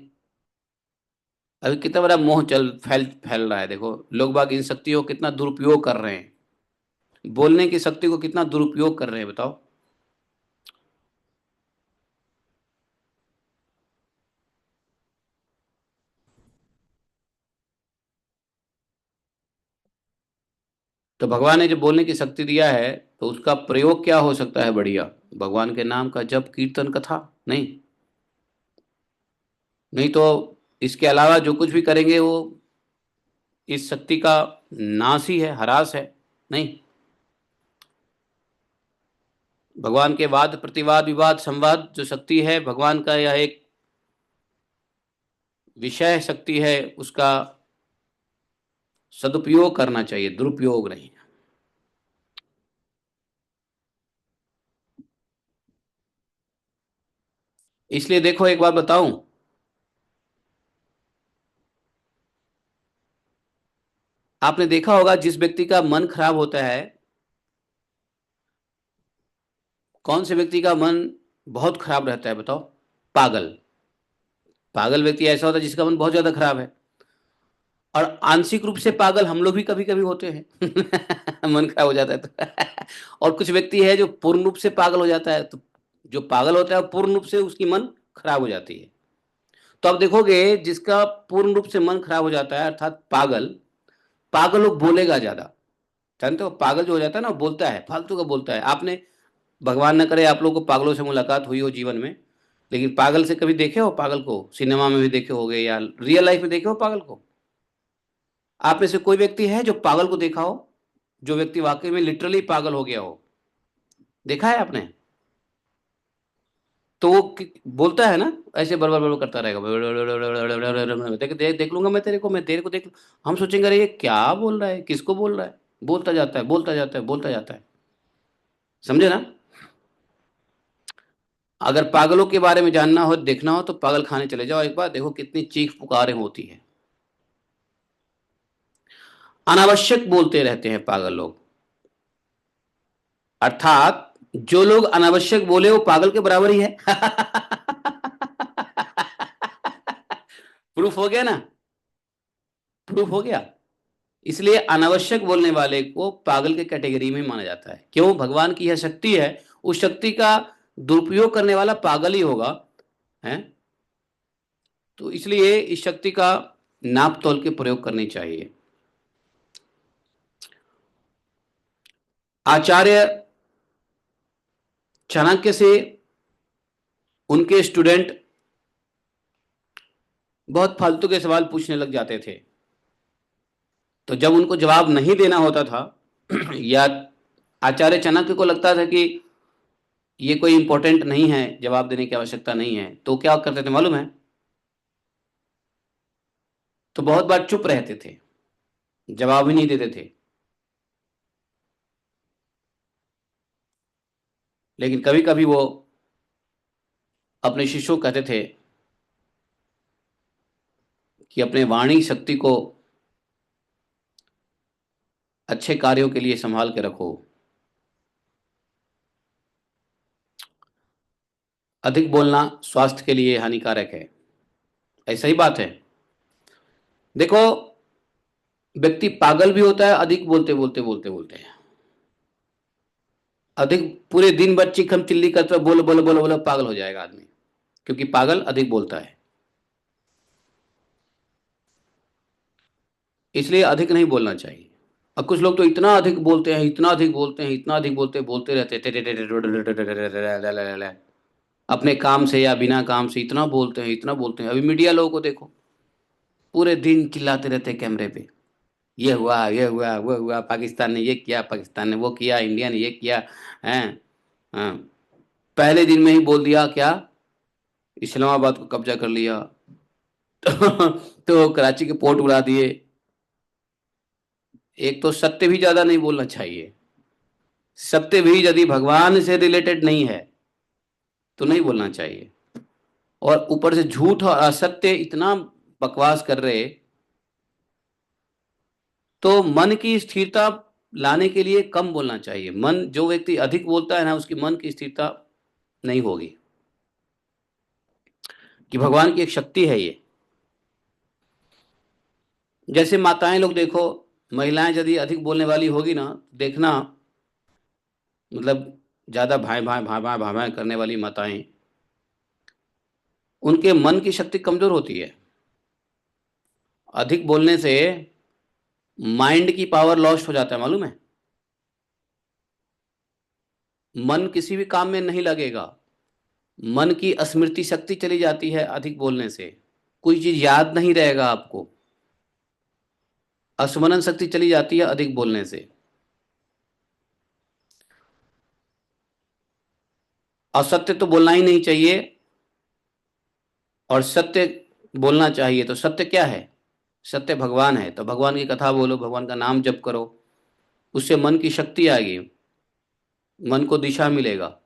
अभी कितना बड़ा मोह चल फैल फैल रहा है। देखो, लोग बाग इन शक्तियों को कितना दुरुपयोग कर रहे हैं, बोलने की शक्ति को कितना दुरुपयोग कर रहे हैं, बताओ। तो भगवान ने जो बोलने की शक्ति दिया है, तो उसका प्रयोग क्या हो सकता है बढ़िया? भगवान के नाम का जप, कीर्तन, कथा। नहीं, नहीं तो इसके अलावा जो कुछ भी करेंगे वो इस शक्ति का नाश ही है, ह्रास है। नहीं, भगवान के वाद प्रतिवाद विवाद संवाद जो शक्ति है, भगवान का यह एक विषय शक्ति है, उसका सदुपयोग करना चाहिए, दुरुपयोग नहीं। इसलिए देखो, एक बात बताऊं, आपने देखा होगा जिस व्यक्ति का मन खराब होता है, कौन से व्यक्ति का मन बहुत खराब रहता है बताओ? पागल। पागल व्यक्ति ऐसा होता है जिसका मन बहुत ज्यादा खराब है। और आंशिक रूप से पागल हम लोग भी कभी कभी होते हैं। मन खराब हो जाता है तो। और कुछ व्यक्ति है जो पूर्ण रूप से पागल हो जाता है, तो जो पागल होता है पूर्ण रूप से उसकी मन खराब हो जाती है। तो आप देखोगे जिसका पूर्ण रूप से मन खराब हो जाता है, अर्थात पागल, पागल लोग बोलेगा ज्यादा। जानते हो पागल जो हो जाता है ना, वो बोलता है फालतू का बोलता है। आपने, भगवान न करे आप लोगों को पागलों से मुलाकात हुई हो जीवन में, लेकिन पागल से कभी देखे हो? पागल को सिनेमा में भी देखे होगे या रियल लाइफ में देखे हो पागल को? आप में से कोई व्यक्ति है जो पागल को देखा हो, जो व्यक्ति वाकई में लिटरली पागल हो गया हो? देखा है आपने? तो वो बोलता है ना, ऐसे बड़बड़ बड़बड़ करता रहेगा, देख देख देख लूंगा मैं तेरे को, मैं तेरे को देख हम सोचेंगे अरे ये क्या बोल रहा है, किसको बोल रहा है? बोलता जाता है, बोलता जाता है, बोलता जाता है। समझे ना? अगर पागलों के बारे में जानना हो, देखना हो, तो पागल खाने चले जाओ एक बार, देखो कितनी चीख पुकारें होती है। अनावश्यक बोलते रहते हैं पागल लोग, अर्थात जो लोग अनावश्यक बोले वो पागल के बराबर ही है। प्रूफ हो गया ना? प्रूफ हो गया। इसलिए अनावश्यक बोलने वाले को पागल के कैटेगरी में माना जाता है। क्यों? भगवान की यह शक्ति है, उस शक्ति का दुरुपयोग करने वाला पागल ही होगा, है। तो इसलिए इस शक्ति का नाप तोल के प्रयोग करनी चाहिए। आचार्य चाणक्य से उनके स्टूडेंट बहुत फालतू के सवाल पूछने लग जाते थे, तो जब उनको जवाब नहीं देना होता था या आचार्य चाणक्य को लगता था कि ये कोई इंपॉर्टेंट नहीं है, जवाब देने की आवश्यकता नहीं है, तो क्या करते थे मालूम है? तो बहुत बार चुप रहते थे, जवाब ही नहीं देते थे। लेकिन कभी कभी वो अपने शिष्यों को कहते थे कि अपने वाणी शक्ति को अच्छे कार्यों के लिए संभाल के रखो। अधिक बोलना स्वास्थ्य के लिए हानिकारक है। ऐसा ही बात है। देखो, व्यक्ति पागल भी होता है अधिक बोलते बोलते बोलते बोलते। अधिक पूरे दिन भर चिखम चिल्ली करते हुए बोलो बोलो बोलो बोलो, पागल हो जाएगा आदमी, क्योंकि पागल अधिक बोलता है। इसलिए अधिक नहीं बोलना चाहिए। अब कुछ लोग तो इतना अधिक बोलते हैं, इतना अधिक बोलते हैं, इतना अधिक बोलते बोलते रहते हैं, अपने काम से या बिना काम से इतना बोलते हैं, इतना बोलते हैं। अभी मीडिया लोगों को देखो, पूरे दिन चिल्लाते रहते हैं कैमरे पे, ये हुआ, ये हुआ, वो हुआ, पाकिस्तान ने ये किया, पाकिस्तान ने वो किया, इंडिया ने ये किया है। हाँ, पहले दिन में ही बोल दिया क्या, इस्लामाबाद को कब्जा कर लिया। तो कराची के पोर्ट उड़ा दिए। एक तो सत्य भी ज्यादा नहीं बोलना चाहिए। सत्य भी यदि भगवान से रिलेटेड नहीं है तो नहीं बोलना चाहिए। और ऊपर से झूठ और असत्य इतना बकवास कर रहे, तो मन की स्थिरता लाने के लिए कम बोलना चाहिए। मन, जो व्यक्ति अधिक बोलता है ना, उसकी मन की स्थिरता नहीं होगी। कि भगवान की एक शक्ति है ये। जैसे माताएं लोग देखो, महिलाएं यदि अधिक बोलने वाली होगी ना, देखना, मतलब ज्यादा भाई भाई भाई भाई भाई भाई करने वाली माताएं, उनके मन की शक्ति कमजोर होती है। अधिक बोलने से माइंड की पावर लॉस्ट हो जाता है, मालूम है? मन किसी भी काम में नहीं लगेगा। मन की स्मृति शक्ति चली जाती है अधिक बोलने से, कोई चीज याद नहीं रहेगा आपको। स्मरण शक्ति चली जाती है अधिक बोलने से। असत्य तो बोलना ही नहीं चाहिए, और सत्य बोलना चाहिए। तो सत्य क्या है? सत्य भगवान है, तो भगवान की कथा बोलो, भगवान का नाम जप करो, उससे मन की शक्ति आएगी, मन को दिशा मिलेगा।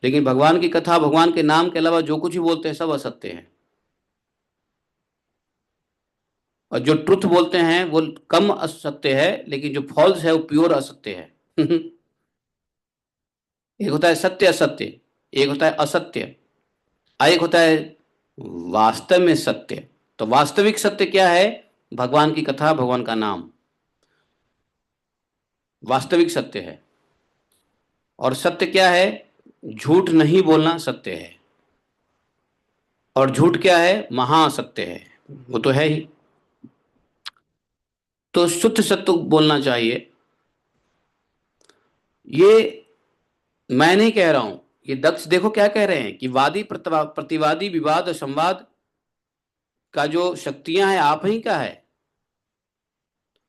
लेकिन भगवान की कथा, भगवान के नाम के अलावा जो कुछ भी बोलते हैं सब असत्य है। और जो ट्रुथ बोलते हैं वो कम असत्य है, लेकिन जो फॉल्स है वो प्योर असत्य है। एक होता है सत्य असत्य, एक होता है असत्य, और एक होता है वास्तव में सत्य। तो वास्तविक सत्य क्या है? भगवान की कथा, भगवान का नाम वास्तविक सत्य है। और सत्य क्या है? झूठ नहीं बोलना सत्य है। और झूठ क्या है? महासत्य है। वो तो है ही। तो शुद्ध सत्य बोलना चाहिए। ये मैं नहीं कह रहा हूं, ये दक्ष देखो क्या कह रहे हैं कि वादी प्रतिवादी विवाद और संवाद का जो शक्तियां हैं आप ही का है,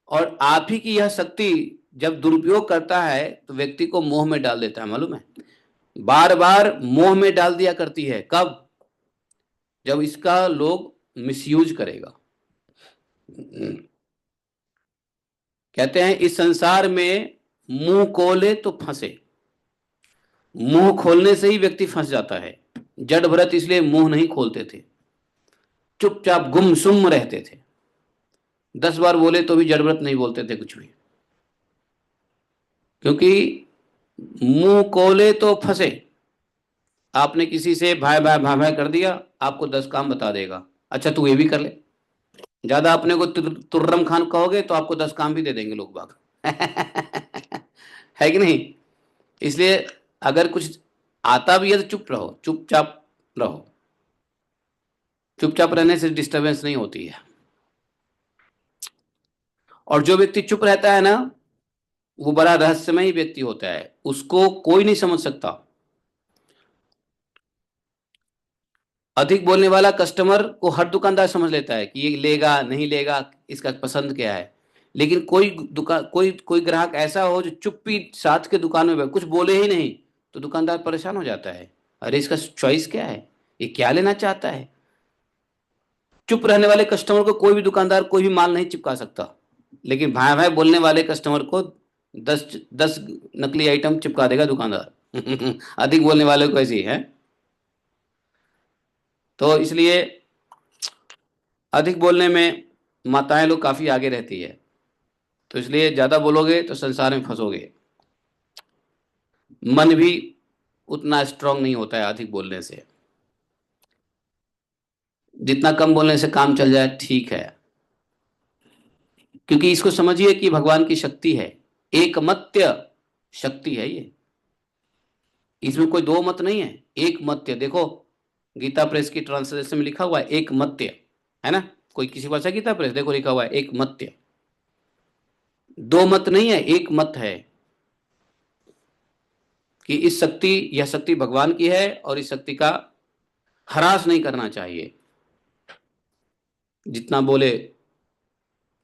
और आप ही की यह शक्ति जब दुरुपयोग करता है तो व्यक्ति को मोह में डाल देता है, मालूम है? बार बार मोह में डाल दिया करती है। कब? जब इसका लोग मिसयूज करेगा। कहते हैं इस संसार में मुंह खोले तो फंसे। मुंह खोलने से ही व्यक्ति फंस जाता है। जड़ भरत इसलिए मुंह नहीं खोलते थे, चुपचाप गुमसुम रहते थे। 10 बार बोले तो भी जड़ भरत नहीं बोलते थे कुछ भी, क्योंकि मुंह खोले तो फंसे। आपने किसी से भाई भाई भाई भाई कर दिया, आपको 10 काम बता देगा, अच्छा तू ये भी कर ले। ज्यादा अपने को तुर्रम खान कहोगे तो आपको 10 काम भी दे देंगे लोग बाग। है कि नहीं? इसलिए अगर कुछ आता भी है तो चुप रहो, चुपचाप रहो। चुपचाप रहने से डिस्टरबेंस नहीं होती है। और जो व्यक्ति चुप रहता है ना, वो बड़ा रहस्यमयी व्यक्ति होता है, उसको कोई नहीं समझ सकता। अधिक बोलने वाला कस्टमर को हर दुकानदार समझ लेता है कि ये लेगा नहीं लेगा, इसका पसंद क्या है। लेकिन कोई दुकान कोई कोई ग्राहक ऐसा हो जो चुप्पी साथ के दुकान में कुछ बोले ही नहीं, तो दुकानदार परेशान हो जाता है। अरे इसका चॉइस क्या है, ये क्या लेना चाहता है। चुप रहने वाले कस्टमर को कोई भी दुकानदार कोई भी माल नहीं चिपका सकता, लेकिन भाई भाई बोलने वाले कस्टमर को 10 10 नकली आइटम चिपका देगा दुकानदार। अधिक बोलने वाले को ऐसे ही है। तो इसलिए अधिक बोलने में माताएं लोग काफी आगे रहती है। तो इसलिए ज्यादा बोलोगे तो संसार में फंसोगे। मन भी उतना स्ट्रांग नहीं होता है अधिक बोलने से। जितना कम बोलने से काम चल जाए ठीक है, क्योंकि इसको समझिए कि भगवान की शक्ति है, एकमत्य शक्ति है ये। इसमें कोई दो मत नहीं है, एक मत्य। देखो गीता प्रेस की ट्रांसलेशन में लिखा हुआ है एक मत्य, है ना? कोई किसी भाषा गीता प्रेस देखो लिखा हुआ है एक मत्य। दो मत नहीं है, एक मत है कि इस शक्ति यह शक्ति भगवान की है और इस शक्ति का ह्रास नहीं करना चाहिए। जितना बोले,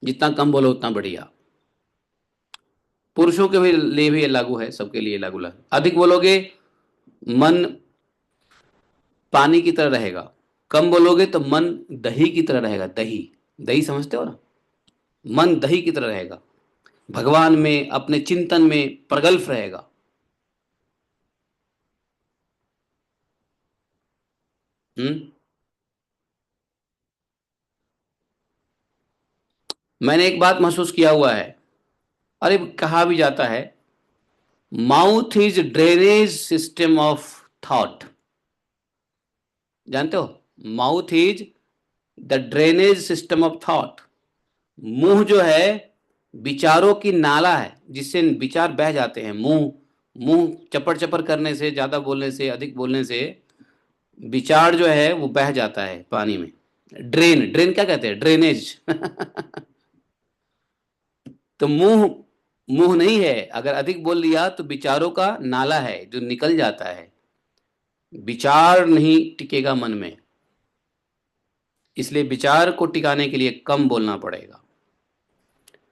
जितना कम बोलो उतना बढ़िया। पुरुषों के भी लिए भी ये लागू है, सबके लिए लागू है। अधिक बोलोगे मन पानी की तरह रहेगा, कम बोलोगे तो मन दही की तरह रहेगा। दही, दही समझते हो ना? मन दही की तरह रहेगा, भगवान में अपने चिंतन में प्रगल्भ रहेगा। हम्म। मैंने एक बात महसूस किया हुआ है, अरे कहा भी जाता है mouth is drainage system of thought. जानते हो? Mouth is the drainage system of thought. मुंह जो है विचारों की नाला है, जिससे विचार बह जाते हैं। मुंह मुंह चपड़ चपड़ करने से, ज्यादा बोलने से, अधिक बोलने से विचार जो है वो बह जाता है पानी में। ड्रेन, ड्रेन क्या कहते हैं? ड्रेनेज। तो मुंह मुंह नहीं है, अगर अधिक बोल लिया तो विचारों का नाला है जो निकल जाता है। विचार नहीं टिकेगा मन में, इसलिए विचार को टिकाने के लिए कम बोलना पड़ेगा।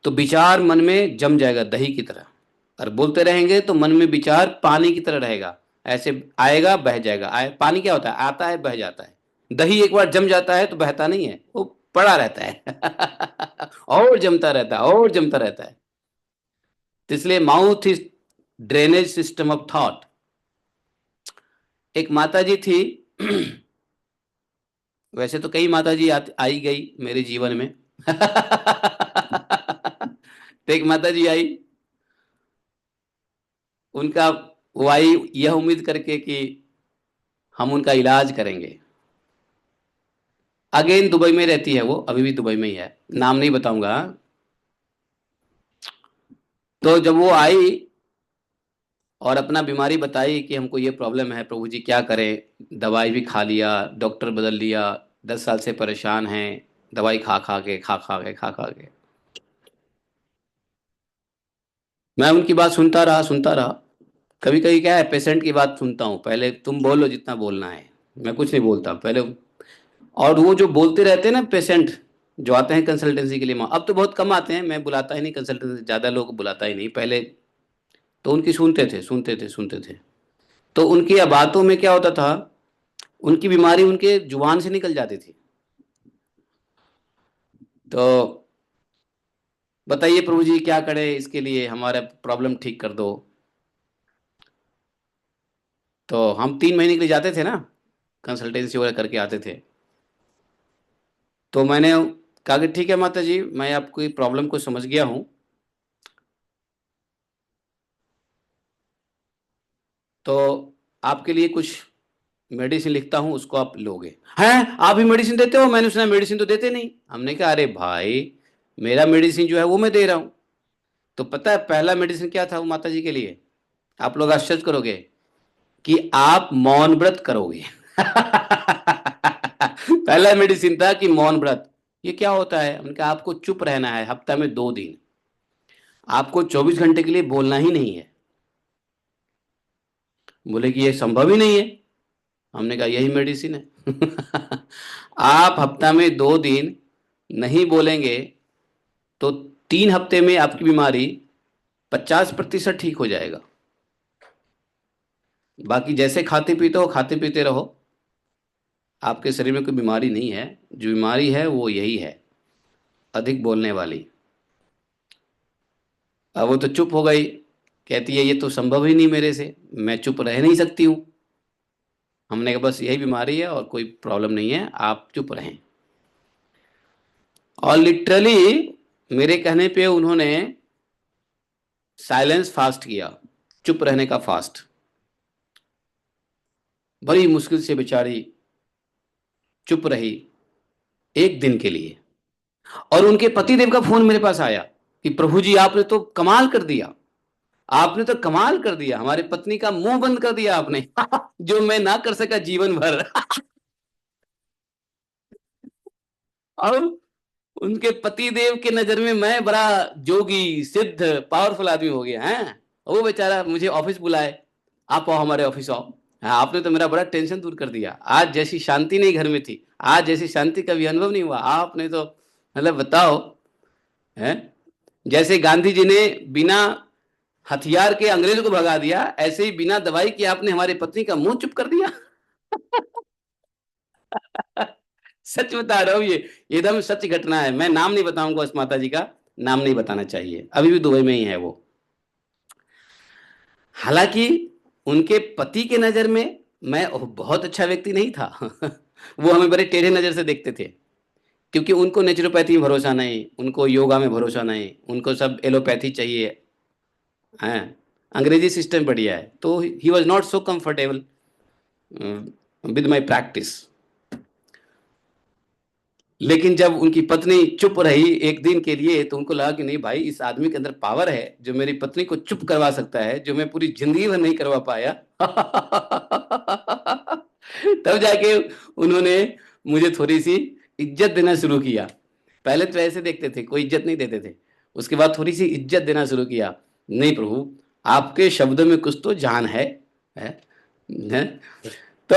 तो विचार मन में जम जाएगा दही की तरह, और बोलते रहेंगे तो मन में विचार पानी की तरह रहेगा। ऐसे आएगा बह जाएगा। पानी क्या होता है? आता है बह जाता है। दही एक बार जम जाता है तो बहता नहीं है, वो पड़ा रहता है। और जमता रहता है और जमता रहता है। तो इसलिए mouth is drainage system of thought. एक माता जी थी। वैसे तो कई माता जी आई गई मेरे जीवन में। तो एक माता जी आई, उनका वो आई यह उम्मीद करके कि हम उनका इलाज करेंगे। अगेन दुबई में रहती है वो, अभी भी दुबई में ही है, नाम नहीं बताऊंगा। तो जब वो आई और अपना बीमारी बताई कि हमको ये प्रॉब्लम है प्रभु जी क्या करें, दवाई भी खा लिया, डॉक्टर बदल लिया, 10 साल से परेशान हैं, दवाई खा खा के खा खा के खा खा के। मैं उनकी बात सुनता रहा सुनता रहा। कभी कभी क्या है, पेशेंट की बात सुनता हूँ, पहले तुम बोलो जितना बोलना है, मैं कुछ नहीं बोलता पहले। और वो जो बोलते रहते हैं ना पेशेंट, जो आते हैं कंसल्टेंसी के लिए, अब तो बहुत कम आते हैं, मैं बुलाता ही नहीं कंसल्टेंसी, ज़्यादा लोग बुलाता ही नहीं, पहले तो उनकी सुनते थे सुनते थे सुनते थे। तो उनकी बातों में क्या होता था, उनकी बीमारी उनके जुबान से निकल जाती थी। तो बताइए प्रभु जी क्या करें इसके लिए, हमारा प्रॉब्लम ठीक कर दो। तो हम 3 महीने के लिए जाते थे ना, कंसल्टेंसी वगैरह करके आते थे। तो मैंने कहा कि ठीक है माता जी, मैं आपकी प्रॉब्लम को समझ गया हूँ, तो आपके लिए कुछ मेडिसिन लिखता हूँ, उसको आप लोगे। हैं, आप भी मेडिसिन देते हो? मैंने सुना मेडिसिन तो देते नहीं। हमने कहा अरे भाई, मेरा मेडिसिन जो है वो मैं दे रहा हूँ। तो पता है पहला मेडिसिन क्या था वो माता जी के लिए? आप लोग आश्चर्य करोगे कि आप मौन व्रत करोगे। पहला मेडिसिन था कि मौन व्रत। ये क्या होता है? उनका आपको चुप रहना है हफ्ता में 2 दिन, आपको 24 घंटे के लिए बोलना ही नहीं है। बोले कि ये संभव ही नहीं है। हमने कहा यही मेडिसिन है। आप हफ्ता में 2 दिन नहीं बोलेंगे तो 3 हफ्ते में आपकी बीमारी 50% ठीक हो जाएगा। बाकी जैसे खाते पीते हो खाते पीते रहो, आपके शरीर में कोई बीमारी नहीं है। जो बीमारी है वो यही है, अधिक बोलने वाली। अब वो तो चुप हो गई, कहती है ये तो संभव ही नहीं मेरे से, मैं चुप रह नहीं सकती हूँ। हमने कहा बस यही बीमारी है और कोई प्रॉब्लम नहीं है, आप चुप रहें। और लिटरली मेरे कहने पे उन्होंने साइलेंस फास्ट किया, चुप रहने का फास्ट। बड़ी मुश्किल से बेचारी चुप रही 1 दिन के लिए। और उनके पतिदेव का फोन मेरे पास आया कि प्रभु जी आपने तो कमाल कर दिया, आपने तो कमाल कर दिया, हमारी पत्नी का मुंह बंद कर दिया आपने। जो मैं ना कर सका जीवन भर। और उनके पतिदेव के नजर में मैं बड़ा जोगी सिद्ध पावरफुल आदमी हो गया है। वो बेचारा मुझे ऑफिस बुलाए, आप आओ हमारे ऑफिस आओ। हाँ, आपने तो मेरा बड़ा टेंशन दूर कर दिया, आज जैसी शांति नहीं घर में थी, आज जैसी शांति कभी अनुभव नहीं हुआ आपने तो, मतलब बताओ। है, जैसे गांधी जी ने बिना हथियार के अंग्रेजों को भगा दिया, ऐसे ही बिना दवाई के आपने हमारी पत्नी का मुंह चुप कर दिया। सच बता रहा हूँ, ये एकदम सच घटना है। मैं नाम नहीं बताऊंगा उस माता जी का, नाम नहीं बताना चाहिए, अभी भी दुबई में ही है वो। हालांकि उनके पति के नजर में मैं बहुत अच्छा व्यक्ति नहीं था। वो हमें बड़े टेढ़े नजर से देखते थे, क्योंकि उनको नेचुरोपैथी में भरोसा नहीं, उनको योगा में भरोसा नहीं, उनको सब एलोपैथी चाहिए। हैं, अंग्रेजी सिस्टम बढ़िया है, तो he was not so comfortable with my practice. लेकिन जब उनकी पत्नी चुप रही 1 दिन के लिए, तो उनको लगा कि नहीं भाई, इस आदमी के अंदर पावर है जो मेरी पत्नी को चुप करवा सकता है, जो मैं पूरी जिंदगी भर नहीं करवा पाया। तब जाके उन्होंने मुझे थोड़ी सी इज्जत देना शुरू किया। पहले तो ऐसे देखते थे, कोई इज्जत नहीं देते थे। उसके बाद थोड़ी सी इज्जत देना शुरू किया। नहीं प्रभु, आपके शब्दों में कुछ तो जान है? तो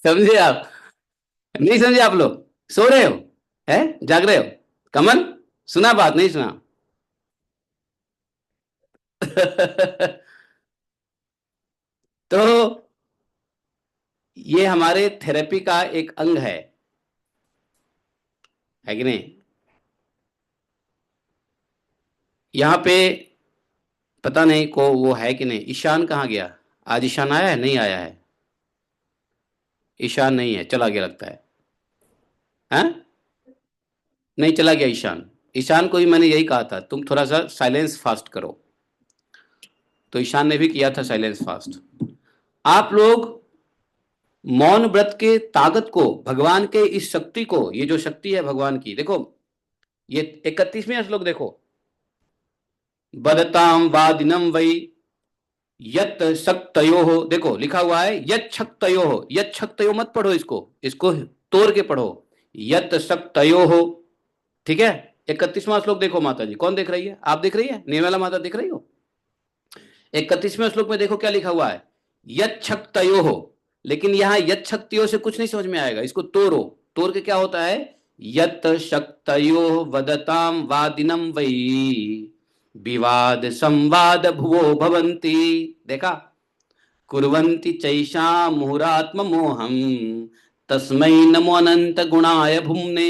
समझे आप? नहीं समझे आप लोग? सो रहे हो? है, जाग रहे हो? कमल, सुना बात नहीं सुना? तो ये हमारे थेरेपी का एक अंग है कि नहीं? यहाँ पे पता नहीं को वो है कि नहीं। ईशान कहाँ गया? आज ईशान आया है नहीं आया है? ईशान नहीं है, चला गया लगता है। हैं? नहीं, चला गया ईशान। ईशान को ही मैंने यही कहा था तुम थोड़ा सा साइलेंस फास्ट करो, तो ईशान ने भी किया था साइलेंस फास्ट। आप लोग मौन व्रत के ताकत को, भगवान के इस शक्ति को, ये जो शक्ति है भगवान की, देखो ये 31वें श्लोक देखो। बदताम वादिनम वही यत शक्तयो हो, देखो लिखा हुआ है यत शक्तयो हो। यत शक्तयो मत पढ़ो, इसको इसको तोड़ के पढ़ो। यत शक्तयो हो, ठीक है? 31वां श्लोक देखो माता जी, कौन देख रही है? आप देख रही है? निर्मला माता देख रही हो? 31वें श्लोक में देखो क्या लिखा हुआ है, यच्छक्तयो हो। लेकिन यहां यच्छक्तियों से कुछ नहीं समझ में आएगा, इसको तोड़ो। तोड़ के क्या होता है, यत शक्तयो वदताम वादिनम वै विवाद संवाद भुवो भवन्ति। देखा, कुर्वन्ति चैषा मुहुरात्म मोहम तस्मै नमो अनंत गुणाय भुम्ने।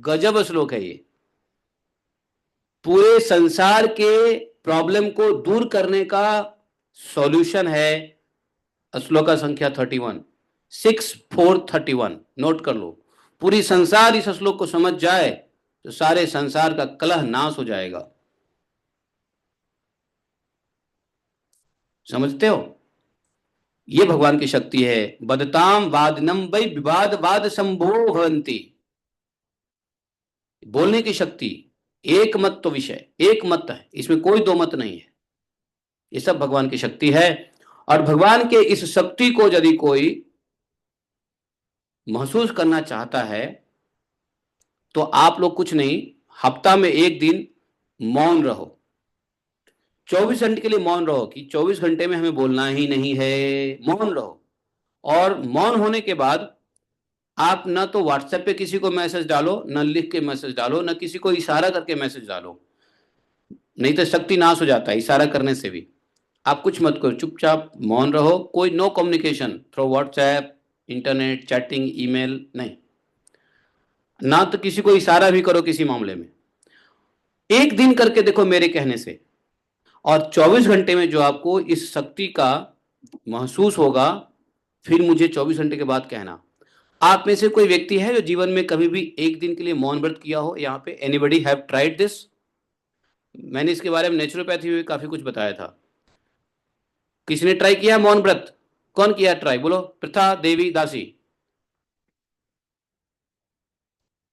गजब श्लोक है ये। पूरे संसार के प्रॉब्लम को दूर करने का सॉल्यूशन है। श्लोका संख्या 31, 6431, नोट कर लो। पूरी संसार इस श्लोक को समझ जाए तो सारे संसार का कलह नाश हो जाएगा। समझते हो? ये भगवान की शक्ति है। बदताम वादनम वै विवाद वाद संभो भवंती। बोलने की शक्ति, एक मत तो विषय, एक मत है, इसमें कोई दो मत नहीं है। ये सब भगवान की शक्ति है। और भगवान के इस शक्ति को यदि कोई महसूस करना चाहता है तो आप लोग कुछ नहीं, हफ्ता में एक दिन मौन रहो। 24 घंटे के लिए मौन रहो कि 24 घंटे में हमें बोलना ही नहीं है, मौन रहो। और मौन होने के बाद आप ना तो व्हाट्सएप पे किसी को मैसेज डालो, ना लिख के मैसेज डालो, ना किसी को इशारा करके मैसेज डालो, नहीं तो शक्ति नाश हो जाता है इशारा करने से भी। आप कुछ मत करो, चुपचाप मौन रहो। कोई no communication through WhatsApp, internet, chatting, email नहीं, ना तो किसी को इशारा भी करो किसी मामले में। एक दिन करके देखो मेरे कहने से, और 24 घंटे में जो आपको इस शक्ति का महसूस होगा, फिर मुझे 24 घंटे के बाद कहना। आप में से कोई व्यक्ति है जो जीवन में कभी भी एक दिन के लिए मौन व्रत किया हो? यहाँ पे एनीबडी हैव ट्राइड दिस? मैंने इसके बारे में नेचुरोपैथी में काफी कुछ बताया था। किसी ने ट्राई किया मौन व्रत? कौन किया ट्राई, बोलो। प्रथा देवी दासी।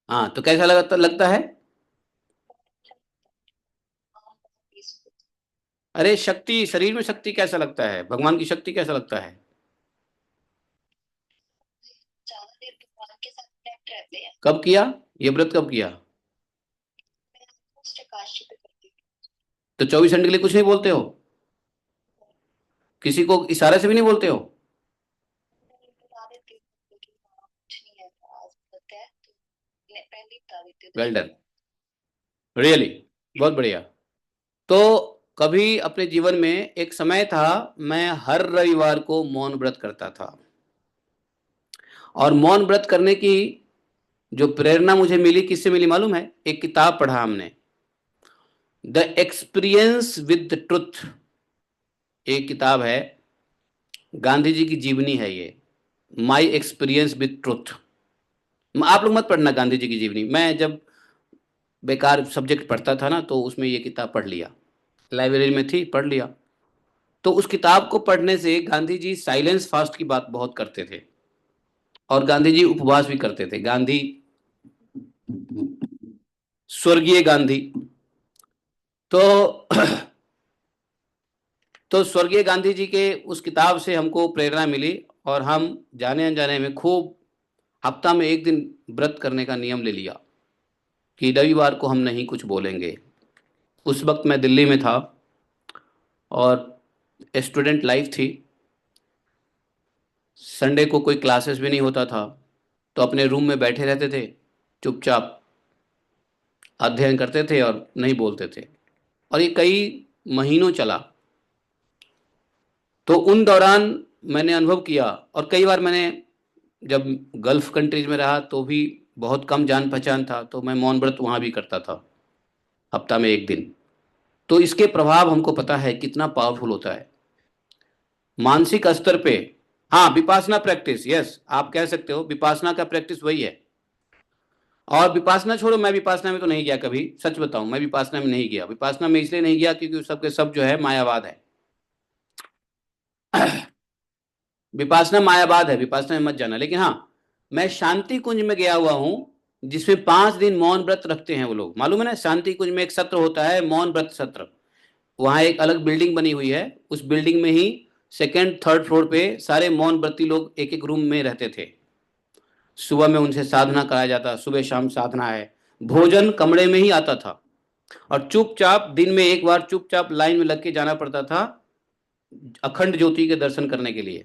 हाँ, तो कैसा लगता है? अरे शक्ति, शरीर में शक्ति कैसा लगता है, भगवान की शक्ति कैसा लगता है? कब किया ये व्रत, कब किया? तो 24 घंटे के लिए कुछ नहीं बोलते हो? किसी को इशारे से भी नहीं बोलते हो? वेल डन, रियली, बहुत बढ़िया। तो कभी अपने जीवन में एक समय था, मैं हर रविवार को मौन व्रत करता था। और मौन व्रत करने की जो प्रेरणा मुझे मिली, किससे मिली मालूम है? एक किताब पढ़ा हमने, द एक्सपीरियंस विद ट्रुथ। एक किताब है, गांधी जी की जीवनी है ये, माई एक्सपीरियंस विद ट्रुथ। आप लोग मत पढ़ना गांधी जी की जीवनी, मैं जब बेकार सब्जेक्ट पढ़ता था ना तो उसमें ये किताब पढ़ लिया, लाइब्रेरी में थी, पढ़ लिया। तो उस किताब को पढ़ने से गांधी जी साइलेंस फास्ट की बात बहुत करते थे, और गांधी जी उपवास भी करते थे। गांधी, स्वर्गीय गांधी। तो तो स्वर्गीय गांधी जी के उस किताब से हमको प्रेरणा मिली, और हम जाने अनजाने में खूब हफ्ता में एक दिन व्रत करने का नियम ले लिया कि रविवार को हम नहीं कुछ बोलेंगे। उस वक्त मैं दिल्ली में था और स्टूडेंट लाइफ थी, संडे को कोई क्लासेस भी नहीं होता था, तो अपने रूम में बैठे रहते थे, चुपचाप अध्ययन करते थे और नहीं बोलते थे। और ये कई महीनों चला। तो उन दौरान मैंने अनुभव किया, और कई बार मैंने जब गल्फ कंट्रीज में रहा तो भी बहुत कम जान पहचान था, तो मैं मौन व्रत वहाँ भी करता था, हफ्ता में एक दिन। तो इसके प्रभाव हमको पता है कितना पावरफुल होता है मानसिक स्तर पे। हाँ, विपासना प्रैक्टिस, यस, आप कह सकते हो विपासना का प्रैक्टिस वही है। और विपासना छोड़ो, मैं विपासना में तो नहीं गया कभी, सच बताऊं, मैं विपासना में नहीं गया। विपासना में इसलिए नहीं गया क्योंकि सबके सब जो है मायावाद है। विपासना मायावाद है, विपासना में मत जाना। लेकिन हाँ, मैं शांति कुंज में गया हुआ हूं, जिसमें 5 दिन मौन व्रत रखते हैं वो लोग, मालूम है ना? शांति कुंज में एक सत्र होता है, मौन व्रत सत्र। वहां एक अलग बिल्डिंग बनी हुई है, उस बिल्डिंग में ही सेकेंड थर्ड फ्लोर पे सारे मौन व्रती लोग एक एक रूम में रहते थे। सुबह में उनसे साधना कराया जाता, सुबह शाम साधना है, भोजन कमरे में ही आता था, और चुपचाप दिन में एक बार चुपचाप लाइन में लग के जाना पड़ता था अखंड ज्योति के दर्शन करने के लिए,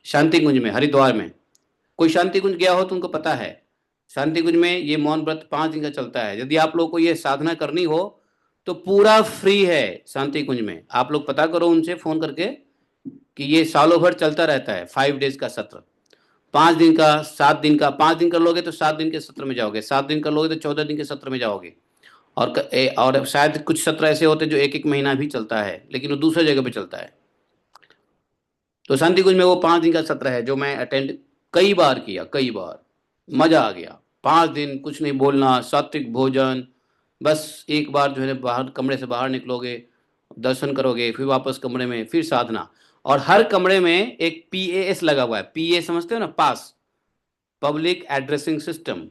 शांति कुंज में, हरिद्वार में। कोई शांति कुंज गया हो तो उनको पता है, शांति कुंज में ये मौन व्रत 5 दिन का चलता है। यदि आप लोग को ये साधना करनी हो तो पूरा फ्री है शांति कुंज में। आप लोग पता करो उनसे फोन करके कि ये सालों भर चलता रहता है, 5 डेज का सत्र, 5 दिन का, 7 दिन का। 5 दिन कर लोगे तो 7 दिन के सत्र में जाओगे, 7 दिन कर लोगे तो 14 दिन के सत्र में जाओगे। और शायद कुछ सत्र ऐसे होते हैं जो एक एक महीना भी चलता है, लेकिन वो दूसरे जगह पे चलता है। तो शांति कुंज में वो 5 दिन का सत्र है जो मैं अटेंड कई बार किया, कई बार। मजा आ गया। 5 दिन कुछ नहीं बोलना, सात्विक भोजन, बस एक बार जो है ना बाहर, कमरे से बाहर निकलोगे, दर्शन करोगे, फिर वापस कमरे में, फिर साधना। और हर कमरे में एक PAS लगा हुआ है। PA समझते हो ना, पास, पब्लिक एड्रेसिंग सिस्टम,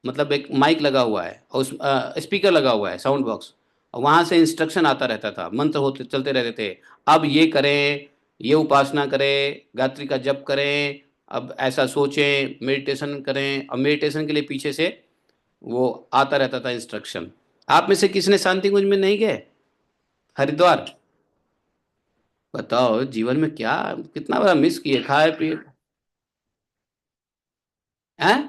मतलब एक माइक लगा हुआ है और उस स्पीकर लगा हुआ है, साउंड बॉक्स। और वहां से इंस्ट्रक्शन आता रहता था, मंत्र होते चलते रहते थे। अब ये करें, ये उपासना करें, गायत्री का जप करें, अब ऐसा सोचें, मेडिटेशन करें। और मेडिटेशन के लिए पीछे से वो आता रहता था इंस्ट्रक्शन। आप में से किसने शांति कुंज में नहीं गए, हरिद्वार? बताओ जीवन में क्या, कितना बड़ा मिस किए, खाए पिए हैं।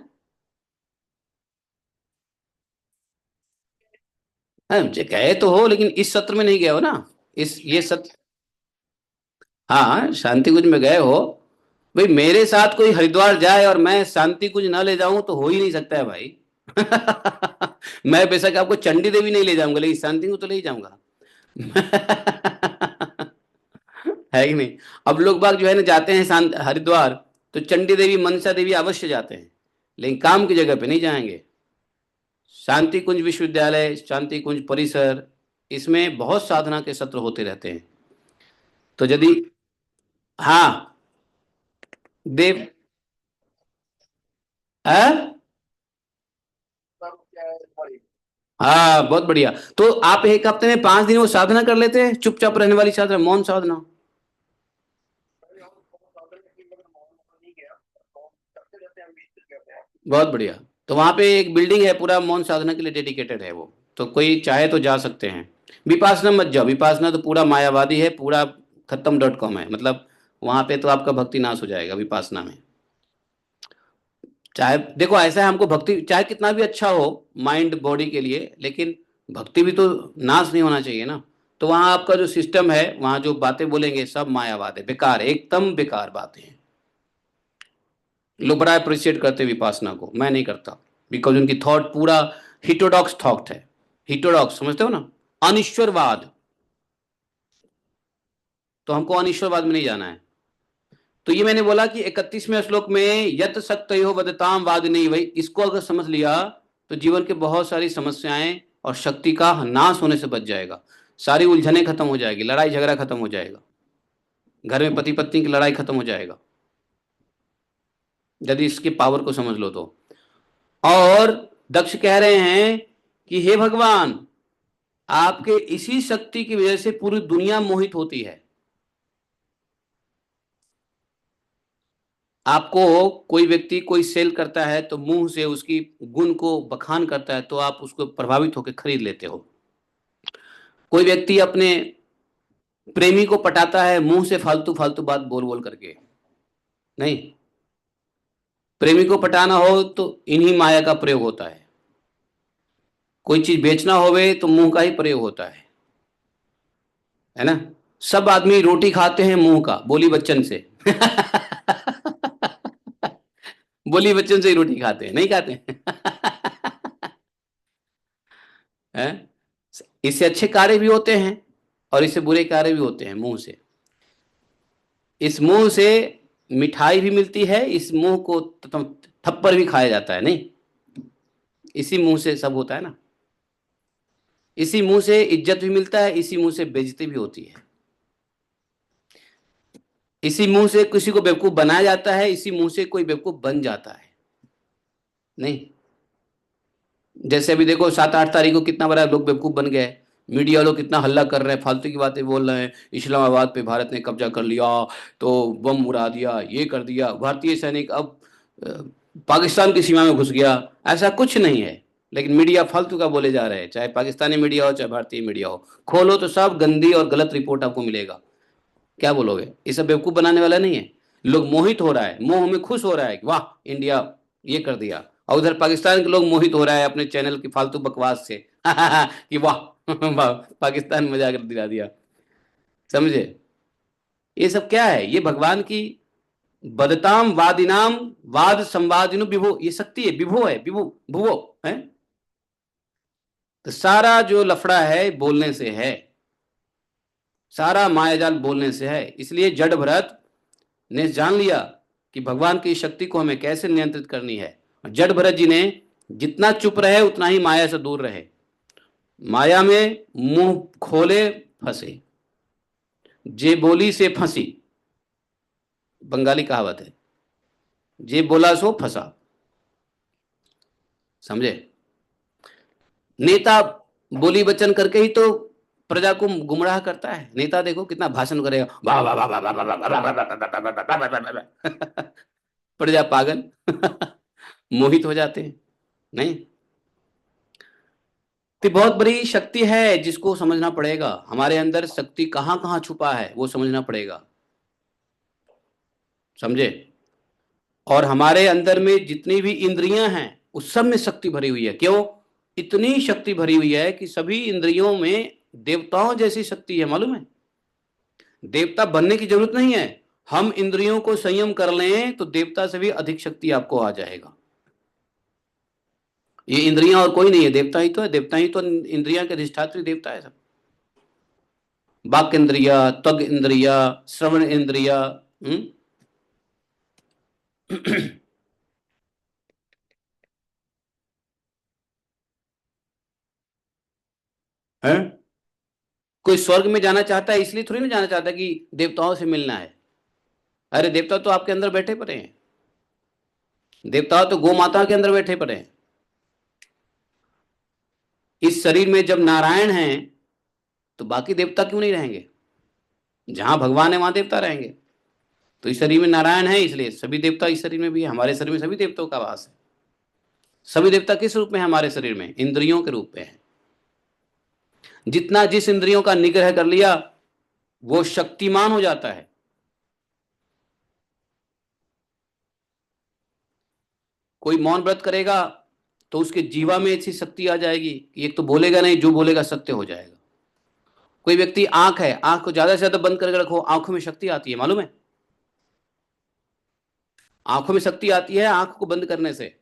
मुझे गए तो हो, लेकिन इस सत्र में नहीं गए हो ना। इस ये सत्र, हाँ शांति कुंज में गए हो। भाई मेरे साथ कोई हरिद्वार जाए और मैं शांति कुंज ना ले जाऊं तो हो ही नहीं सकता है भाई। मैं बेशक आपको चंडी देवी नहीं ले जाऊंगा, लेकिन शांति कुंज तो ले ही जाऊंगा। है कि नहीं? अब लोग बाग जो है ना जाते हैं शांत हरिद्वार, तो चंडी देवी, मनसा देवी अवश्य जाते हैं, लेकिन काम की जगह पे नहीं जाएंगे। शांति कुंज विश्वविद्यालय, शांति कुंज परिसर, इसमें बहुत साधना के सत्र होते रहते हैं। तो यदि, हाँ, देव, है, हाँ बहुत बढ़िया। तो आप एक हफ्ते में 5 दिन वो साधना कर लेते हैं, चुपचाप रहने वाली साधना, मौन साधना। बहुत बढ़िया। तो वहां पे एक बिल्डिंग है पूरा मौन साधना के लिए डेडिकेटेड है वो, तो कोई चाहे तो जा सकते हैं। विपासना मत जाओ, विपासना तो पूरा मायावादी है, पूरा खत्म.com है, मतलब वहां पे तो आपका भक्ति नाश हो जाएगा विपासना में। चाहे देखो ऐसा है, हमको भक्ति चाहे कितना भी अच्छा हो माइंड बॉडी के लिए, लेकिन भक्ति भी तो नाश नहीं होना चाहिए ना। तो वहाँ आपका जो सिस्टम है, वहाँ जो बातें बोलेंगे सब मायावाद है, बेकार है, एकदम बेकार बातें हैं। लोग बड़ा अप्रिशिएट करते हैं विपासना को, मैं नहीं करता। बिकॉज उनकी थॉट पूरा हिटोडॉक्स थॉट है। हिटोडॉक्स समझते हो ना, अनिश्वरवाद। तो हमको अनिश्वरवाद में नहीं जाना है। तो ये मैंने बोला कि 31वें श्लोक में यत शक्तयो वदताम वाद नहीं, भाई इसको अगर समझ लिया तो जीवन के बहुत सारी समस्याएं और शक्ति का नाश होने से बच जाएगा। सारी उलझने खत्म हो जाएगी, लड़ाई झगड़ा खत्म हो जाएगा, घर में पति पत्नी की लड़ाई खत्म हो जाएगा, यदि इसके पावर को समझ लो तो। और दक्ष कह रहे हैं कि हे भगवान, आपके इसी शक्ति की वजह से पूरी दुनिया मोहित होती है। आपको कोई व्यक्ति कोई सेल करता है तो मुंह से उसकी गुण को बखान करता है, तो आप उसको प्रभावित होकर खरीद लेते हो। कोई व्यक्ति अपने प्रेमी को पटाता है मुंह से फालतू फालतू बात बोल बोल करके, नहीं। प्रेमी को पटाना हो तो इन्हीं माया का प्रयोग होता है। कोई चीज बेचना होवे तो मुंह का ही प्रयोग होता है ना। सब आदमी रोटी खाते हैं मुंह का, बोली बच्चन से। बोली बच्चन से ही रोटी खाते हैं, नहीं खाते हैं? इससे अच्छे कार्य भी होते हैं और इससे बुरे कार्य भी होते हैं मुंह से। इस मुंह से मिठाई भी मिलती है, इस मुंह को थप्पड़ भी खाया जाता है, नहीं। इसी मुंह से सब होता है ना। इसी मुंह से इज्जत भी मिलता है, इसी मुंह से बेइज्जती भी होती है। इसी मुंह से किसी को बेवकूफ बनाया जाता है, इसी मुंह से कोई बेवकूफ बन जाता है, नहीं। जैसे अभी देखो 7-8 तारीख को कितना बड़ा लोग बेवकूफ बन गए। मीडिया लोग कितना हल्ला कर रहे हैं, फालतू की बातें बोल रहे हैं, इस्लामाबाद पे भारत ने कब्जा कर लिया, तो बम उड़ा दिया, ये कर दिया, भारतीय सैनिक अब पाकिस्तान की सीमा में घुस गया। ऐसा कुछ नहीं है। लेकिन मीडिया फालतू का बोले जा रहे हैं, चाहे पाकिस्तानी मीडिया हो चाहे भारतीय मीडिया हो, खोलो तो सब गंदी और गलत रिपोर्ट आपको मिलेगा। क्या बोलोगे? ये सब बेवकूफ बनाने वाला नहीं है। लोग मोहित हो रहा है, मोह में खुश हो रहा है कि वाह इंडिया ये कर दिया, और उधर पाकिस्तान के लोग मोहित हो रहा है अपने चैनल की फालतू बकवास से कि वाह वाह, पाकिस्तान मजा कर दिला दिया। समझे? ये सब क्या है? ये भगवान की बदताम वादिनाम वाद संवादिनु विभो, ये शक्ति है, विभो है, विभो भुवो है। तो सारा जो लफड़ा है बोलने से है, सारा मायाजाल बोलने से है। इसलिए जड़ भरत ने जान लिया कि भगवान की शक्ति को हमें कैसे नियंत्रित करनी है। जड़ भरत जी ने जितना चुप रहे उतना ही माया से दूर रहे। माया में मुंह खोले फंसे, जे बोली से फंसी, बंगाली कहावत है, जे बोला सो फंसा। समझे? नेता बोली वचन करके ही तो प्रजा को गुमराह करता है। नेता देखो कितना भाषण करेगा, वाह वाह वाह वाह वाह वाह वाह वाह वाह वाह वाह वाह वाह वाह, प्रजा पागल मोहित हो जाते हैं। नहीं, तो बहुत बड़ी शक्ति है जिसको समझना पड़ेगा। हमारे अंदर शक्ति कहाँ कहाँ छुपा है वो समझना पड़ेगा। समझे? और हमारे अंदर में जितनी भी इंद्रियां हैं उस सब में शक्ति भरी हुई है। क्यों? इतनी शक्ति भरी हुई है कि सभी इंद्रियों में देवताओं जैसी शक्ति है, मालूम है? देवता बनने की जरूरत नहीं है। हम इंद्रियों को संयम कर लें तो देवता से भी अधिक शक्ति आपको आ जाएगा। ये इंद्रियां और कोई नहीं है, देवता ही तो है। देवता ही तो इंद्रियां के अधिष्ठात्री देवता है सब। वाक इंद्रिया, त्वग इंद्रिया, श्रवण इंद्रिया, है। कोई स्वर्ग में जाना चाहता है इसलिए थोड़ी ना जाना चाहता कि देवताओं से मिलना है। अरे देवता तो आपके अंदर बैठे पड़े हैं। देवता तो गौ माता के अंदर बैठे पड़े हैं। इस शरीर में जब नारायण हैं तो बाकी देवता क्यों नहीं रहेंगे? जहां भगवान है वहां देवता रहेंगे। तो इस शरीर में नारायण है इसलिए सभी देवता इस शरीर में भी है। हमारे शरीर में सभी देवताओं का वास है। सभी देवता किस रूप में है हमारे शरीर में? इंद्रियों के रूप में है। जितना जिस इंद्रियों का निग्रह कर लिया वो शक्तिमान हो जाता है। कोई मौन व्रत करेगा तो उसके जीवा में ऐसी शक्ति आ जाएगी कि एक तो बोलेगा नहीं, जो बोलेगा सत्य हो जाएगा। कोई व्यक्ति आंख है, आंख को ज्यादा से ज्यादा बंद करके रखो, आंखों में शक्ति आती है, मालूम है? आंखों में शक्ति आती है आंख को बंद करने से।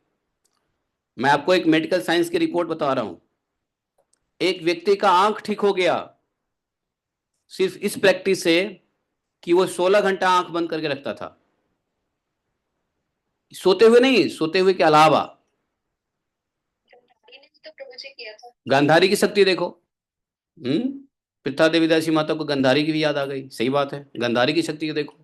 मैं आपको एक मेडिकल साइंस की रिपोर्ट बता रहा हूं। एक व्यक्ति का आंख ठीक हो गया सिर्फ इस प्रैक्टिस से कि वो 16 घंटा आंख बंद करके रखता था। सोते हुए नहीं, सोते हुए के अलावा। गांधारी की शक्ति देखो। हम्म। पिता देवीदासी माता को गांधारी की भी याद आ गई। सही बात है, गांधारी की शक्ति को देखो।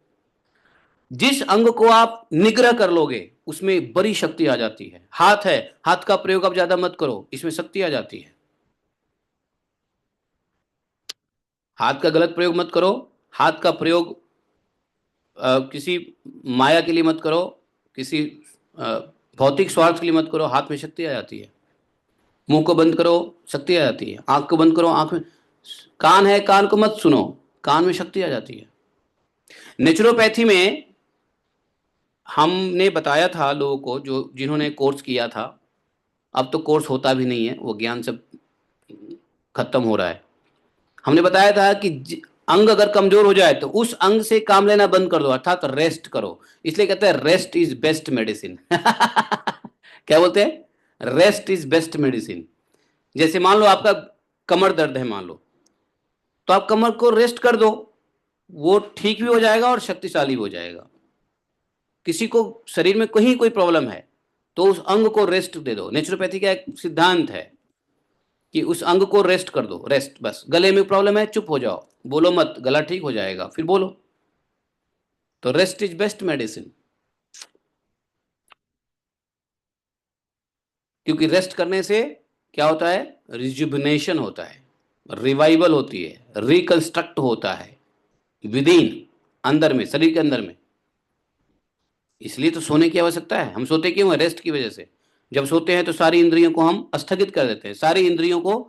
जिस अंग को आप निग्रह कर लोगे उसमें बड़ी शक्ति आ जाती है। हाथ है, हाथ का प्रयोग आप ज्यादा मत करो, इसमें शक्ति आ जाती है। हाथ का गलत प्रयोग मत करो। हाथ का प्रयोग किसी माया के लिए मत करो, किसी अ, भौतिक स्वार्थ के लिए मत करो। हाथ में शक्ति आ जाती है। मुंह को बंद करो, शक्ति आ जाती है। आंख को बंद करो, आंख में। कान है, कान को मत सुनो, कान में शक्ति आ जाती है। नेचुरोपैथी में हमने बताया था लोगों को जो जिन्होंने कोर्स किया था। अब तो कोर्स होता भी नहीं है, वो ज्ञान सब खत्म हो रहा है। हमने बताया था कि अंग अगर कमजोर हो जाए तो उस अंग से काम लेना बंद कर दो, अर्थात रेस्ट करो। इसलिए कहते हैं रेस्ट इज बेस्ट मेडिसिन क्या बोलते हैं? Rest is best medicine. जैसे मान लो आपका कमर दर्द है, मान लो, तो आप कमर को रेस्ट कर दो, वो ठीक भी हो जाएगा और शक्तिशाली हो जाएगा। किसी को शरीर में कहीं कोई प्रॉब्लम है तो उस अंग को रेस्ट दे दो। नेचुरोपैथी का एक सिद्धांत है कि उस अंग को रेस्ट कर दो। रेस्ट, बस। गले में प्रॉब्लम है, चुप हो जाओ, बोलो मत, गला ठीक हो जाएगा, फिर बोलो। तो रेस्ट इज बेस्ट मेडिसिन। क्योंकि रेस्ट करने से क्या होता है? रिजुबिनेशन होता है, रिवाइवल होती है, रिकंस्ट्रक्ट होता है विद इन, अंदर में, शरीर के अंदर में। इसलिए तो सोने की आवश्यकता है। हम सोते क्यों हैं? रेस्ट की वजह से। जब सोते हैं तो सारी इंद्रियों को हम स्थगित कर देते हैं, सारी इंद्रियों को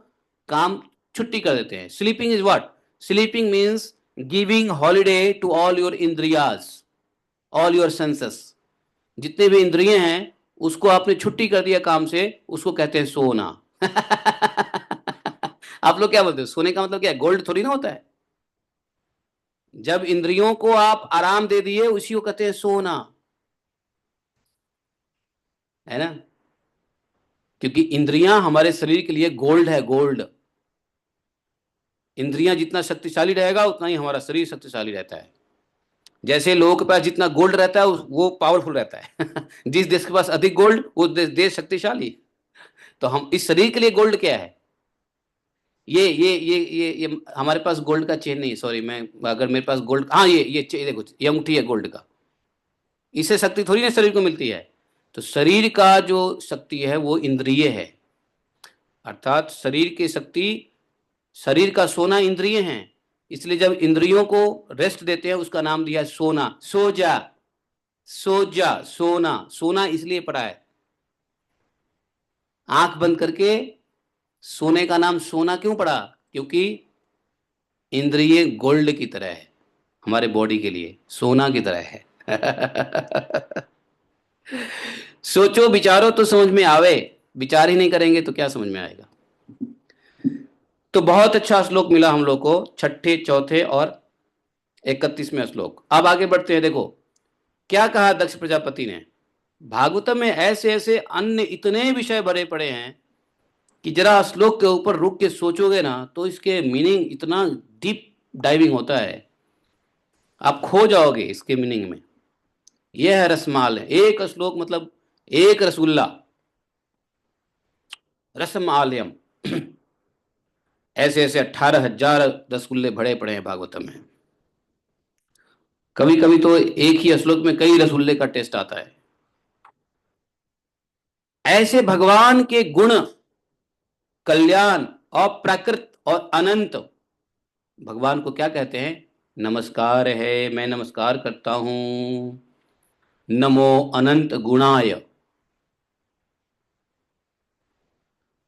काम छुट्टी कर देते हैं। Sleeping is what? Sleeping means giving holiday to all your इंद्रियाज, ऑल योर सेंसेस। जितने भी इंद्रिय हैं उसको आपने छुट्टी कर दिया काम से, उसको कहते हैं सोना। आप लोग क्या बोलते हो? सोने का मतलब क्या है? गोल्ड थोड़ी ना होता है। जब इंद्रियों को आप आराम दे दिए उसी को कहते हैं सोना, है ना? क्योंकि इंद्रियां हमारे शरीर के लिए गोल्ड है, गोल्ड। इंद्रियां जितना शक्तिशाली रहेगा उतना ही हमारा शरीर शक्तिशाली रहता है। जैसे लोगों के पास जितना गोल्ड रहता है वो पावरफुल रहता है। जिस देश के पास अधिक गोल्ड वो देश शक्तिशाली। तो हम इस शरीर के लिए गोल्ड क्या है? ये हमारे पास गोल्ड का चेन नहीं है, सॉरी। मैं अगर मेरे पास गोल्ड, हाँ ये देखो, ये अंगूठी है गोल्ड का। इससे शक्ति थोड़ी ना शरीर को मिलती है। तो शरीर का जो शक्ति है वो इंद्रिय है, अर्थात शरीर की शक्ति, शरीर का सोना इंद्रिय हैं। इसलिए जब इंद्रियों को रेस्ट देते हैं उसका नाम दिया सोना। सो जा, सो जा, सोना। सोना इसलिए पड़ा है, आंख बंद करके सोने का नाम सोना क्यों पड़ा? क्योंकि इंद्रिय गोल्ड की तरह है, हमारे बॉडी के लिए सोना की तरह है। सोचो विचारो तो समझ में आवे, विचार ही नहीं करेंगे तो क्या समझ में आएगा? तो बहुत अच्छा श्लोक मिला हम लोग को, छठे, चौथे और 31वें श्लोक। अब आगे बढ़ते हैं। देखो क्या कहा दक्ष प्रजापति ने। भागवतम में ऐसे ऐसे अन्य इतने विषय भरे पड़े हैं कि जरा श्लोक के ऊपर रुक के सोचोगे ना तो इसके मीनिंग इतना डीप डाइविंग होता है, आप खो जाओगे इसके मीनिंग में। यह है रसमाल है, एक श्लोक मतलब एक रसगुल्ला, रसमालयम। ऐसे ऐसे 18,000 रसगुल्ले भरे पड़े हैं भागवतम में। कभी कभी तो एक ही श्लोक में कई रसगुल्ले का टेस्ट आता है। ऐसे भगवान के गुण, कल्याण और प्राकृत और अनंत, भगवान को क्या कहते हैं? नमस्कार है, मैं नमस्कार करता हूं। नमो अनंत गुणाय।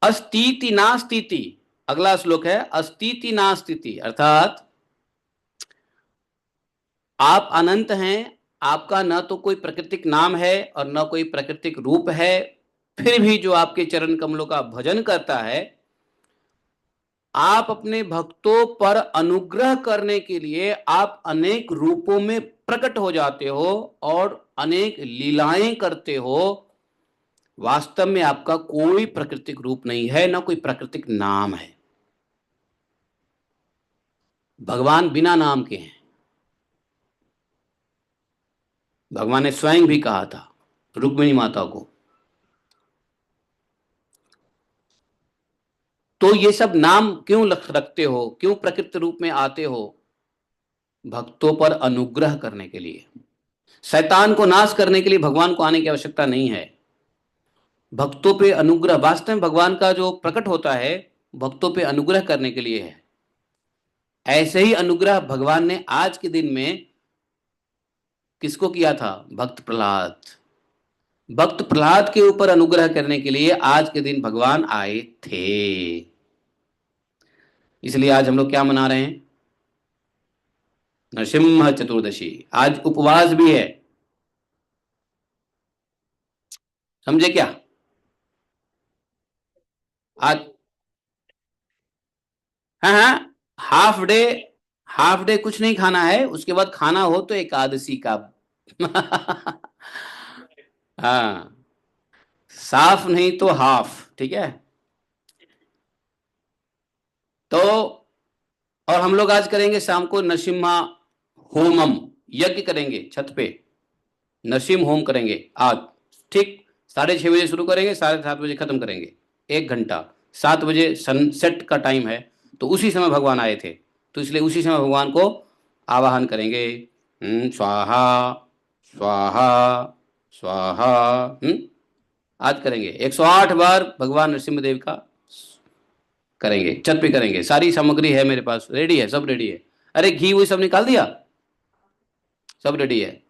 अस्तीति नास्तीति, अगला श्लोक है अस्तीति नास्तीति, अर्थात आप अनंत हैं, आपका न तो कोई प्राकृतिक नाम है और न कोई प्राकृतिक रूप है, फिर भी जो आपके चरण कमलों का भजन करता है, आप अपने भक्तों पर अनुग्रह करने के लिए आप अनेक रूपों में प्रकट हो जाते हो और अनेक लीलाएं करते हो। वास्तव में आपका कोई प्राकृतिक रूप नहीं है, ना कोई प्राकृतिक नाम है। भगवान बिना नाम के हैं। भगवान ने स्वयं भी कहा था रुक्मिणी माता को। तो ये सब नाम क्यों रखते हो, क्यों प्रकृति रूप में आते हो? भक्तों पर अनुग्रह करने के लिए। शैतान को नाश करने के लिए भगवान को आने की आवश्यकता नहीं है। भक्तों पे अनुग्रह, वास्तव में भगवान का जो प्रकट होता है भक्तों पे अनुग्रह करने के लिए है। ऐसे ही अनुग्रह भगवान ने आज के दिन में किसको किया था? भक्त प्रहलाद। भक्त प्रहलाद के ऊपर अनुग्रह करने के लिए आज के दिन भगवान आए थे। इसलिए आज हम लोग क्या मना रहे हैं? नरसिम्हा चतुर्दशी। आज उपवास भी है, समझे क्या? आज, हाँ हाँ, हाफ डे, हाफ डे कुछ नहीं खाना है, उसके बाद खाना हो तो एकादशी का। हाँ, साफ नहीं तो हाफ, ठीक है। तो और हम लोग आज करेंगे शाम को नरसिम्हा होमम, यज्ञ करेंगे छत पे, नरसिम्ह होम करेंगे आज। ठीक 6:30 बजे शुरू करेंगे, 7:30 बजे खत्म करेंगे। 1 घंटा, 7 बजे सनसेट का टाइम है, तो उसी समय भगवान आए थे, तो इसलिए उसी समय भगवान को आवाहन करेंगे। स्वाहा स्वाहा स्वाहा। आज करेंगे 108 बार भगवान नरसिम्ह देव का करेंगे, छत पे करेंगे। सारी सामग्री है मेरे पास, रेडी है, सब रेडी है। अरे घी वो सब निकाल दिया, सब रेडी है।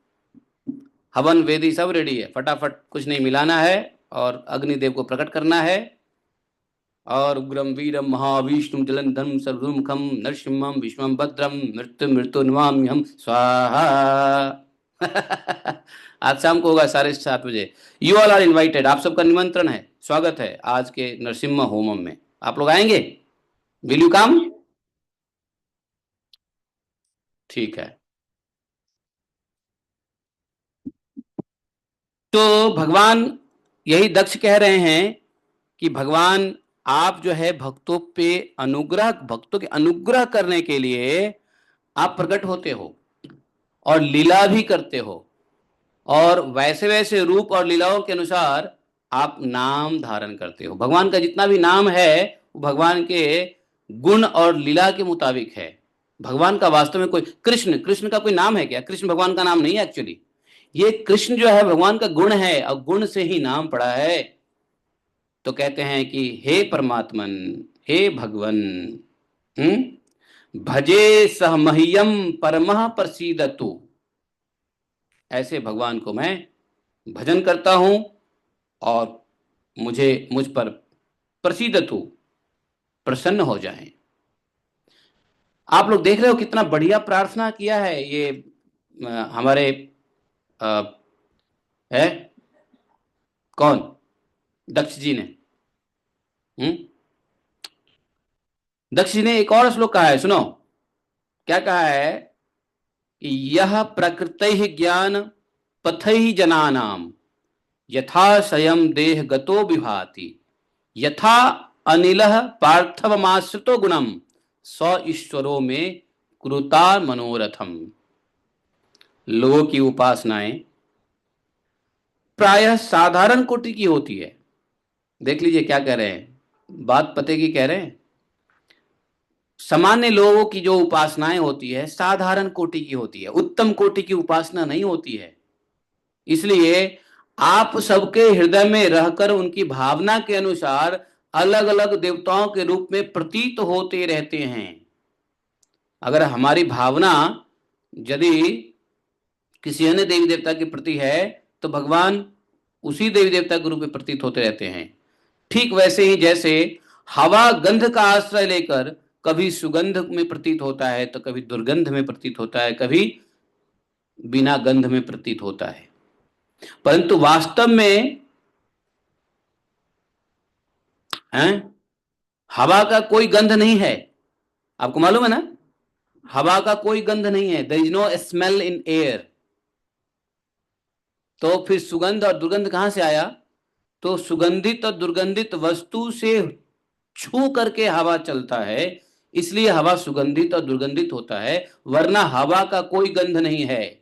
हवन वेदी सब रेडी है, फटाफट, कुछ नहीं मिलाना है, और अग्निदेव को प्रकट करना है। और उग्रम वीरम महाविष्णु जलंधरम सर्वमुखम नरसिंहम विष्णुम भद्रम मृत्यु मृत्यु नमाम्यहम स्वाहा। आज शाम को होगा 7:30 बजे। यू ऑल आर इनवाइटेड, आप सबका निमंत्रण है, स्वागत है आज के नरसिम्हा होमम में। आप लोग आएंगे? Will you come? ठीक है। तो भगवान, यही दक्ष कह रहे हैं कि भगवान आप जो है भक्तों पे अनुग्रह, भक्तों के अनुग्रह करने के लिए आप प्रकट होते हो और लीला भी करते हो, और वैसे वैसे रूप और लीलाओं के अनुसार आप नाम धारण करते हो। भगवान का जितना भी नाम है वो भगवान के गुण और लीला के मुताबिक है। भगवान का वास्तव में कोई कृष्ण, कृष्ण का कोई नाम है क्या? कृष्ण भगवान का नाम नहीं है एक्चुअली। ये कृष्ण जो है भगवान का गुण है, और गुण से ही नाम पड़ा है। तो कहते हैं कि हे परमात्मन, हे भगवन, भजे सह मह्यम परमः प्रसीदतु। ऐसे भगवान को मैं भजन करता हूं, और मुझ पर प्रसीदतु, प्रसन्न हो जाएं। आप लोग देख रहे हो कितना बढ़िया प्रार्थना किया है ये हमारे अ, है कौन, दक्ष जी ने। हम्म दक्ष जी ने एक और श्लोक कहा है, सुनो क्या कहा है कि यह प्रकृति ज्ञान पथै जनानाम यथा स्वयं देह गतो विभाति यथा अनिलः पार्थवमाश्रितो गुणम स ईश्वरो में कुरुता मनोरथम। लोगों की उपासनाएं प्रायः साधारण कोटि की होती है। देख लीजिए क्या कह रहे हैं, बात पते की कह रहे हैं। सामान्य लोगों की जो उपासनाएं होती है साधारण कोटि की होती है, उत्तम कोटि की उपासना नहीं होती है। इसलिए आप सबके हृदय में रहकर उनकी भावना के अनुसार अलग अलग देवताओं के रूप में प्रतीत होते रहते हैं। अगर हमारी भावना यदि किसी अन्य देवी देवता के प्रति है तो भगवान उसी देवी देवता के रूप में प्रतीत होते रहते हैं। ठीक वैसे ही जैसे हवा गंध का आश्रय लेकर कभी सुगंध में प्रतीत होता है तो कभी दुर्गंध में प्रतीत होता है, कभी बिना गंध में प्रतीत होता है, परंतु वास्तव में है हवा का कोई गंध नहीं है। आपको मालूम है ना, हवा का कोई गंध नहीं है, there is no smell in air. तो फिर सुगंध और दुर्गंध कहां से आया? तो सुगंधित और दुर्गंधित वस्तु से छू करके हवा चलता है, इसलिए हवा सुगंधित और दुर्गंधित होता है, वरना हवा का कोई गंध नहीं है।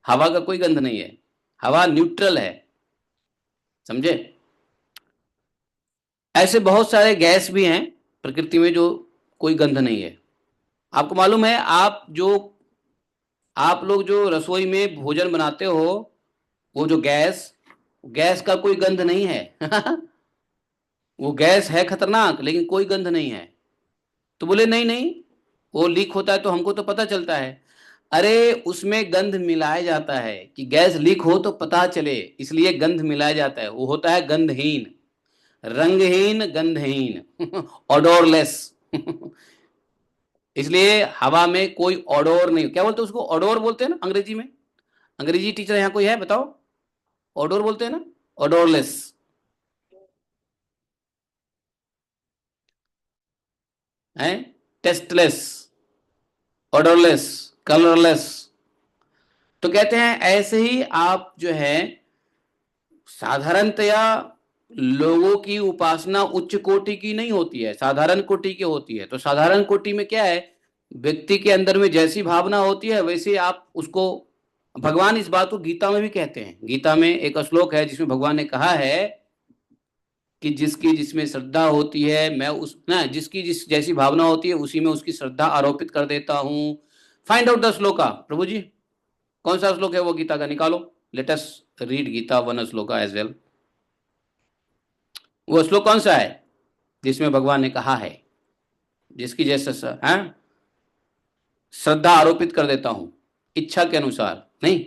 हवा का कोई गंध नहीं है, हवा न्यूट्रल है, समझे? ऐसे बहुत सारे गैस भी हैं प्रकृति में जो कोई गंध नहीं है। आपको मालूम है, आप लोग जो रसोई में भोजन बनाते हो, वो जो गैस, गैस का कोई गंध नहीं है। वो गैस है खतरनाक लेकिन कोई गंध नहीं है। तो बोले नहीं नहीं, वो लीक होता है तो हमको तो पता चलता है। अरे उसमें गंध मिलाया जाता है कि गैस लीक हो तो पता चले, इसलिए गंध मिलाया जाता है। वो होता है गंधहीन, रंगहीन, गंधहीन, ऑडोरलेस। इसलिए हवा में कोई ऑडोर नहीं। क्या बोलते हैं उसको? ऑडोर बोलते हैं ना अंग्रेजी में। अंग्रेजी टीचर यहाँ कोई है बताओ? ऑडोर बोलते हैं ना, ऑडोरलेस है, टेस्टलेस, ऑडोरलेस, कलरलेस। तो कहते हैं ऐसे ही आप जो है साधारणतया लोगों की उपासना उच्च कोटि की नहीं होती है, साधारण कोटि की होती है। तो साधारण कोटि में क्या है, व्यक्ति के अंदर में जैसी भावना होती है वैसे आप उसको, भगवान इस बात को गीता में भी कहते हैं। गीता में एक श्लोक है जिसमें भगवान ने कहा है कि जिसकी जिसमें श्रद्धा होती है मैं उस ना, जिसकी जिस जैसी भावना होती है उसी में उसकी श्रद्धा आरोपित कर देता हूं। Find out the shloka Prabhu ji, कौन सा श्लोक है वो गीता का, निकालो। Let us read Gita one shloka as well. वो श्लोक कौन सा है जिसमें भगवान ने कहा है जिसकी जैसे है श्रद्धा आरोपित कर देता हूं इच्छा के अनुसार नहीं?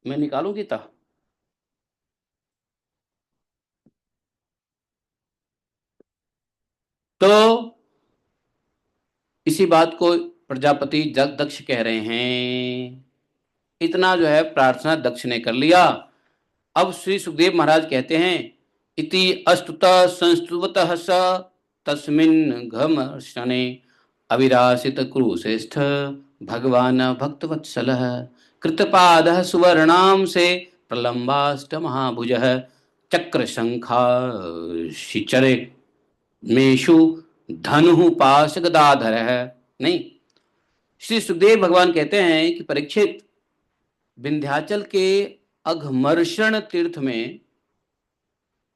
मैं निकालूं गीता। तो इसी बात को प्रजापति दक्ष कह रहे हैं। इतना जो है प्रार्थना दक्ष ने कर लिया। अब श्री सुखदेव महाराज कहते हैं, इति अस्तुत संस्तुवतः स तस्मिन् घमर्षणे अविरासित कुरुश्रेष्ठ भगवान भक्तवत्सलः कृतपादः सुवर्णाम से प्रलम्बाष्ट महाभुजः चक्र शंखा शिचरे मेषु धनु पाश गदाधर है। नहीं, श्री सुखदेव भगवान कहते हैं कि परीक्षित, विंध्याचल के अघमर्षण तीर्थ में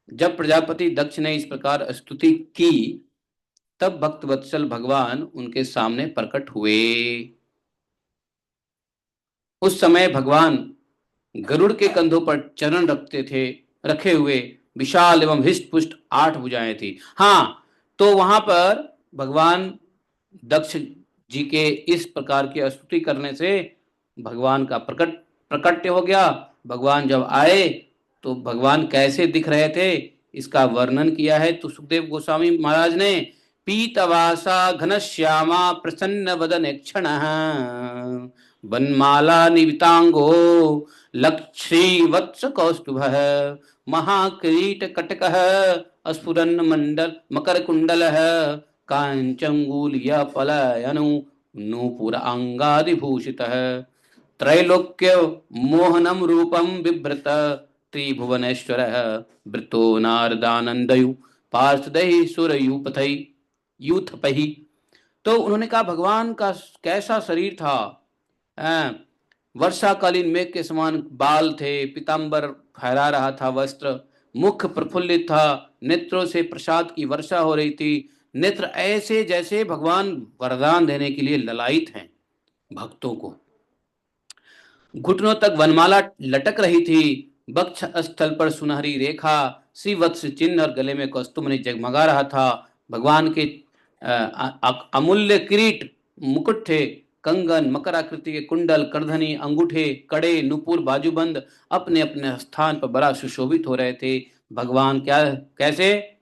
जब प्रजापति दक्ष ने इस प्रकार स्तुति की, तब भक्तवत्सल भगवान उनके सामने प्रकट हुए। उस समय भगवान गरुड़ के कंधों पर चरण रखते थे, रखे हुए विशाल एवं हिष्ट पुष्ट 8 भुजाएं थी। हाँ, तो वहां पर भगवान दक्ष जी के इस प्रकार की स्तुति करने से भगवान का प्रकट्य हो गया। भगवान जब आए तो भगवान कैसे दिख रहे थे, इसका वर्णन किया है तो सुखदेव गोस्वामी महाराज ने, पीतवासा घनश्यामा प्रसन्न वदन क्षण वनमाला निवितांगो लक्ष्मी वत्स कौस्तुभ महाकिरीट कटक स्फुरन मंडल मकर कुंडल कांचंगुलिया पलयनु नूपुर अंगादिभूषित त्रैलोक्य मोहनम रूपम बिभ्रत त्रिभुवनेश्वर वृतो नारदानंदयु पार्षदहि सुरयूपथई यूथपहि। तो उन्होंने कहा भगवान का कैसा शरीर था। वर्षाकालीन मेघ के समान बाल थे, पीतांबर फहरा रहा था वस्त्र, मुख प्रफुल्लित था, नेत्रों से प्रसाद की वर्षा हो रही थी। नेत्र ऐसे जैसे भगवान वरदान देने के लिए ललायित हैं भक्तों को। घुटनों तक वनमाला लटक रही थी, वक्ष स्थल पर सुनहरी रेखा, श्रीवत्स चिन्ह और गले में कौस्तुभ जगमगा रहा था। भगवान के अमूल्य किरीट मुकुट थे, कंगन मकर आकृति के कुंडल करधनी अंगूठे कड़े नुपुर बाजूबंद अपने अपने स्थान पर बड़ा सुशोभित हो रहे थे। भगवान क्या कैसे,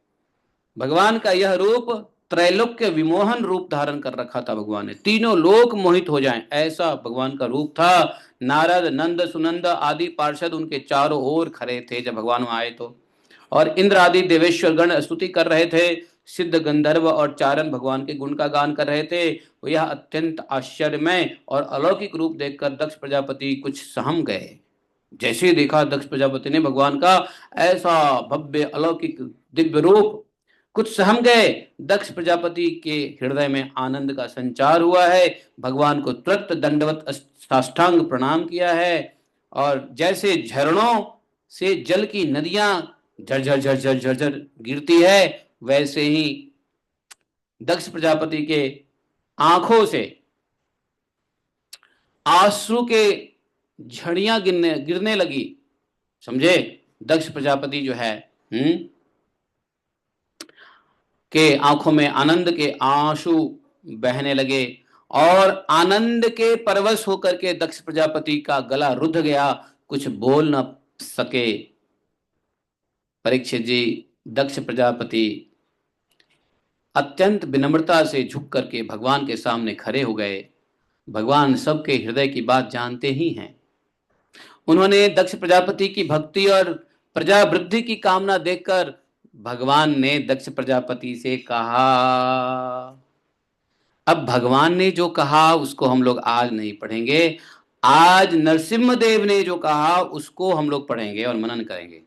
भगवान का यह रूप त्रैलोक्य विमोहन रूप धारण कर रखा था। भगवान ने तीनों लोक मोहित हो जाएं ऐसा भगवान का रूप था। नारद नंद सुनंद आदि पार्षद उनके चारों ओर खड़े थे जब भगवान आए तो, और इंद्र आदि देवेश्वर गण स्तुति कर रहे थे। सिद्ध गंधर्व और चारण भगवान के गुण का गान कर रहे थे। यह अत्यंत आश्चर्यमय और अलौकिक रूप देखकर दक्ष प्रजापति कुछ सहम गए। जैसे देखा दक्ष प्रजापति ने भगवान का ऐसा भव्य अलौकिक दिव्य रूप, कुछ सहम गए। दक्ष प्रजापति के हृदय में आनंद का संचार हुआ है। भगवान को तुरंत दंडवत साष्टांग प्रणाम किया है, और जैसे झरनों से जल की नदियां झरझर झरझर झरझर गिरती है, वैसे ही दक्ष प्रजापति के आंखों से आंसू के झड़ियां गिरने लगी। समझे, दक्ष प्रजापति जो है के आंखों में आनंद के आंसू बहने लगे, और आनंद के परवश होकर के दक्ष प्रजापति का गला रुद्ध गया, कुछ बोल न सके। परीक्षित जी, दक्ष प्रजापति अत्यंत विनम्रता से झुक करके भगवान के सामने खड़े हो गए। भगवान सबके हृदय की बात जानते ही हैं। उन्होंने दक्ष प्रजापति की भक्ति और प्रजा वृद्धि की कामना देखकर भगवान ने दक्ष प्रजापति से कहा। अब भगवान ने जो कहा उसको हम लोग आज नहीं पढ़ेंगे, आज नरसिम्ह देव ने जो कहा उसको हम लोग पढ़ेंगे और मनन करेंगे।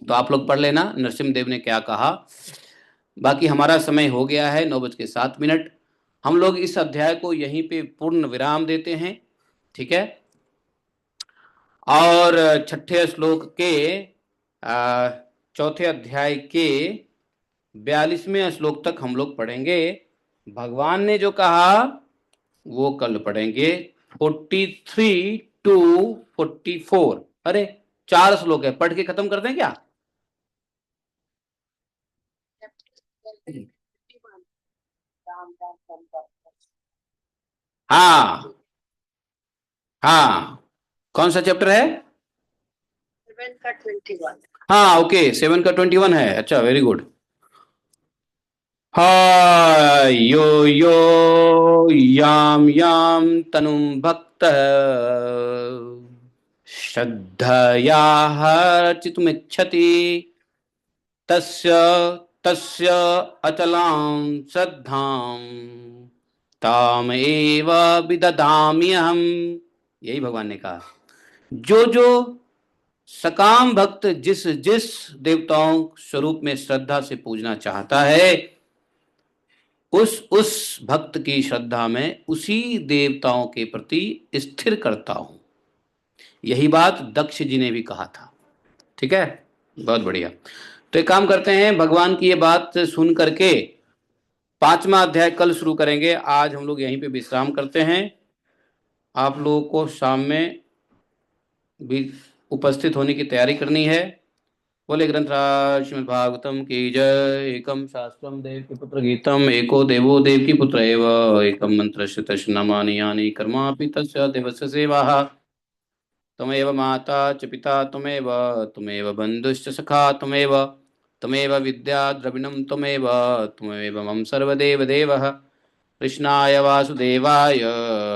तो आप लोग पढ़ लेना नरसिम्ह देव ने क्या कहा। बाकी हमारा समय हो गया है 9:07। हम लोग इस अध्याय को यहीं पे पूर्ण विराम देते हैं, ठीक है। और छठे श्लोक के चौथे अध्याय के 42वें श्लोक तक हम लोग पढ़ेंगे। भगवान ने जो कहा वो कल पढ़ेंगे, 43 to 44। अरे 4 श्लोक है, पढ़ के खत्म कर दें क्या? हाँ हाँ, कौन सा चैप्टर है? 7 का 21। हाँ ओके, 7 का 21 है। अच्छा, वेरी गुड। हा यो यो याम याम तनुम भक्त श्रद्धया चितुमिच्छति तस्य तस्य अचलां श्रद्धां ताम एव विदधामि हम। यही भगवान ने कहा। जो जो सकाम भक्त जिस जिस देवताओं स्वरूप में श्रद्धा से पूजना चाहता है, उस भक्त की श्रद्धा में उसी देवताओं के प्रति स्थिर करता हूं। यही बात दक्ष जी ने भी कहा था। ठीक है, बहुत बढ़िया। तो एक काम करते हैं, भगवान की ये बात सुन करके 5वां अध्याय कल शुरू करेंगे। आज हम लोग यहीं पे विश्राम करते हैं। आप लोगों को शाम में भी उपस्थित होने की तैयारी करनी है। बोले ग्रंथराज श्रीमद् भागवतम की जय। एकम शास्त्रम देव की पुत्र गीतम, एको देवो देव की पुत्र एव, एकम मंत्र श्रुत नामानि यानि कर्मापि तस्य देवस्य सेवाः। त्वमेव माता च पिता त्वमेव, त्वमेव बन्धुश्च सखा त्वमेव, त्वमेव विद्या द्रविणं त्वमेव, त्वमेव मम सर्वदेव देवः। कृष्णाय वासुदेवाय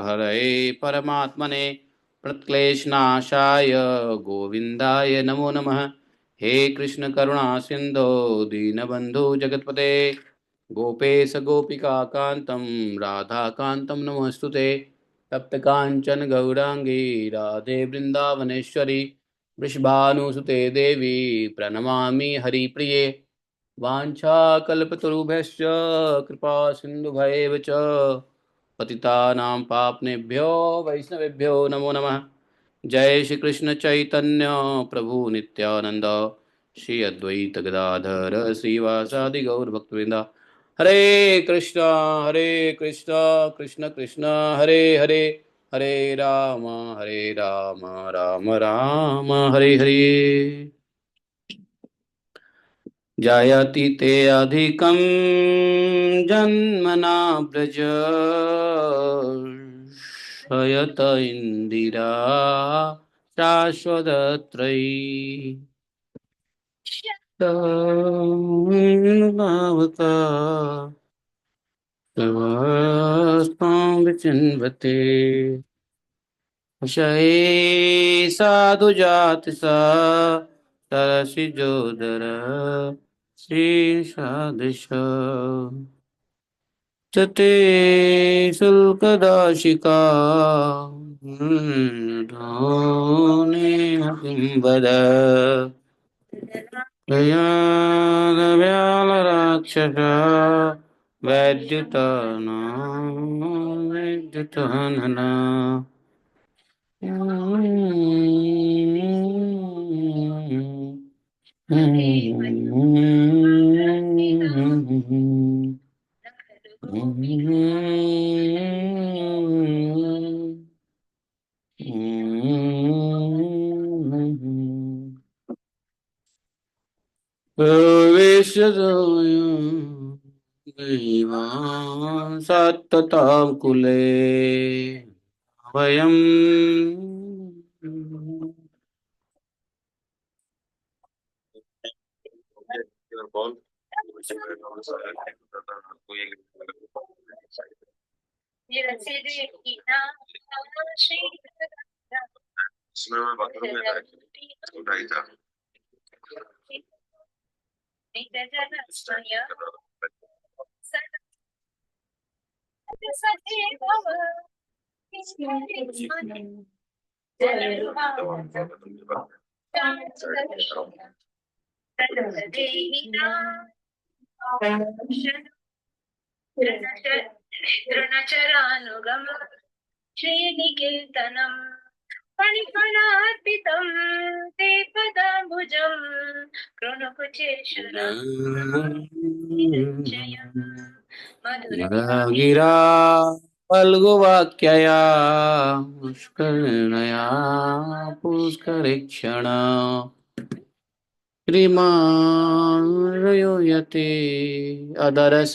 हरये परमात्मने प्रणक्लेशनाशाय गोविन्दाय नमो नमः। हे कृष्ण करुणा सिन्धो दीनबन्धु जगत्पते गोपेश गोपिका कान्तं राधाकान्तं नमोऽस्तुते। तप्त कांचन गौरांगी राधे वृंदावनेश्वरी वृषभानुसुते देवी प्रणमामि हरिप्रिये। वाञ्छाकल्पतरुभ्यश्च कृपा सिन्धुभैव च पतितानां पावनेभ्यो वैष्णवेभ्यो नमो नमः। जय श्री कृष्ण चैतन्य प्रभु नित्यानंद, श्री अद्वैत गदाधर श्रीवासादि गौर भक्तवृंदा। हरे कृष्णा कृष्ण कृष्ण हरे हरे, हरे राम राम राम हरे हरे। जायति ते अधिकं जन्मना व्रज शयत इंदिरा शाश्वतत्रयी भावता तवास्तां विचिन्वते शये साधु जाति सा सरसि जोदर श्री सादृश चते शुल्कदाशिका धोने किं वद व्यालराक्षस वैद्युतन वैद्युतहनना सत्ततां कुले वयम् तृणचरानुगम श्रीनिकेतनम् फणिफणार्पितं ते पदाम्बुजं गिरा फल्गुवाक्यया पुष्करिणया पुष्करीक्षण श्रीमान् यते अदरसि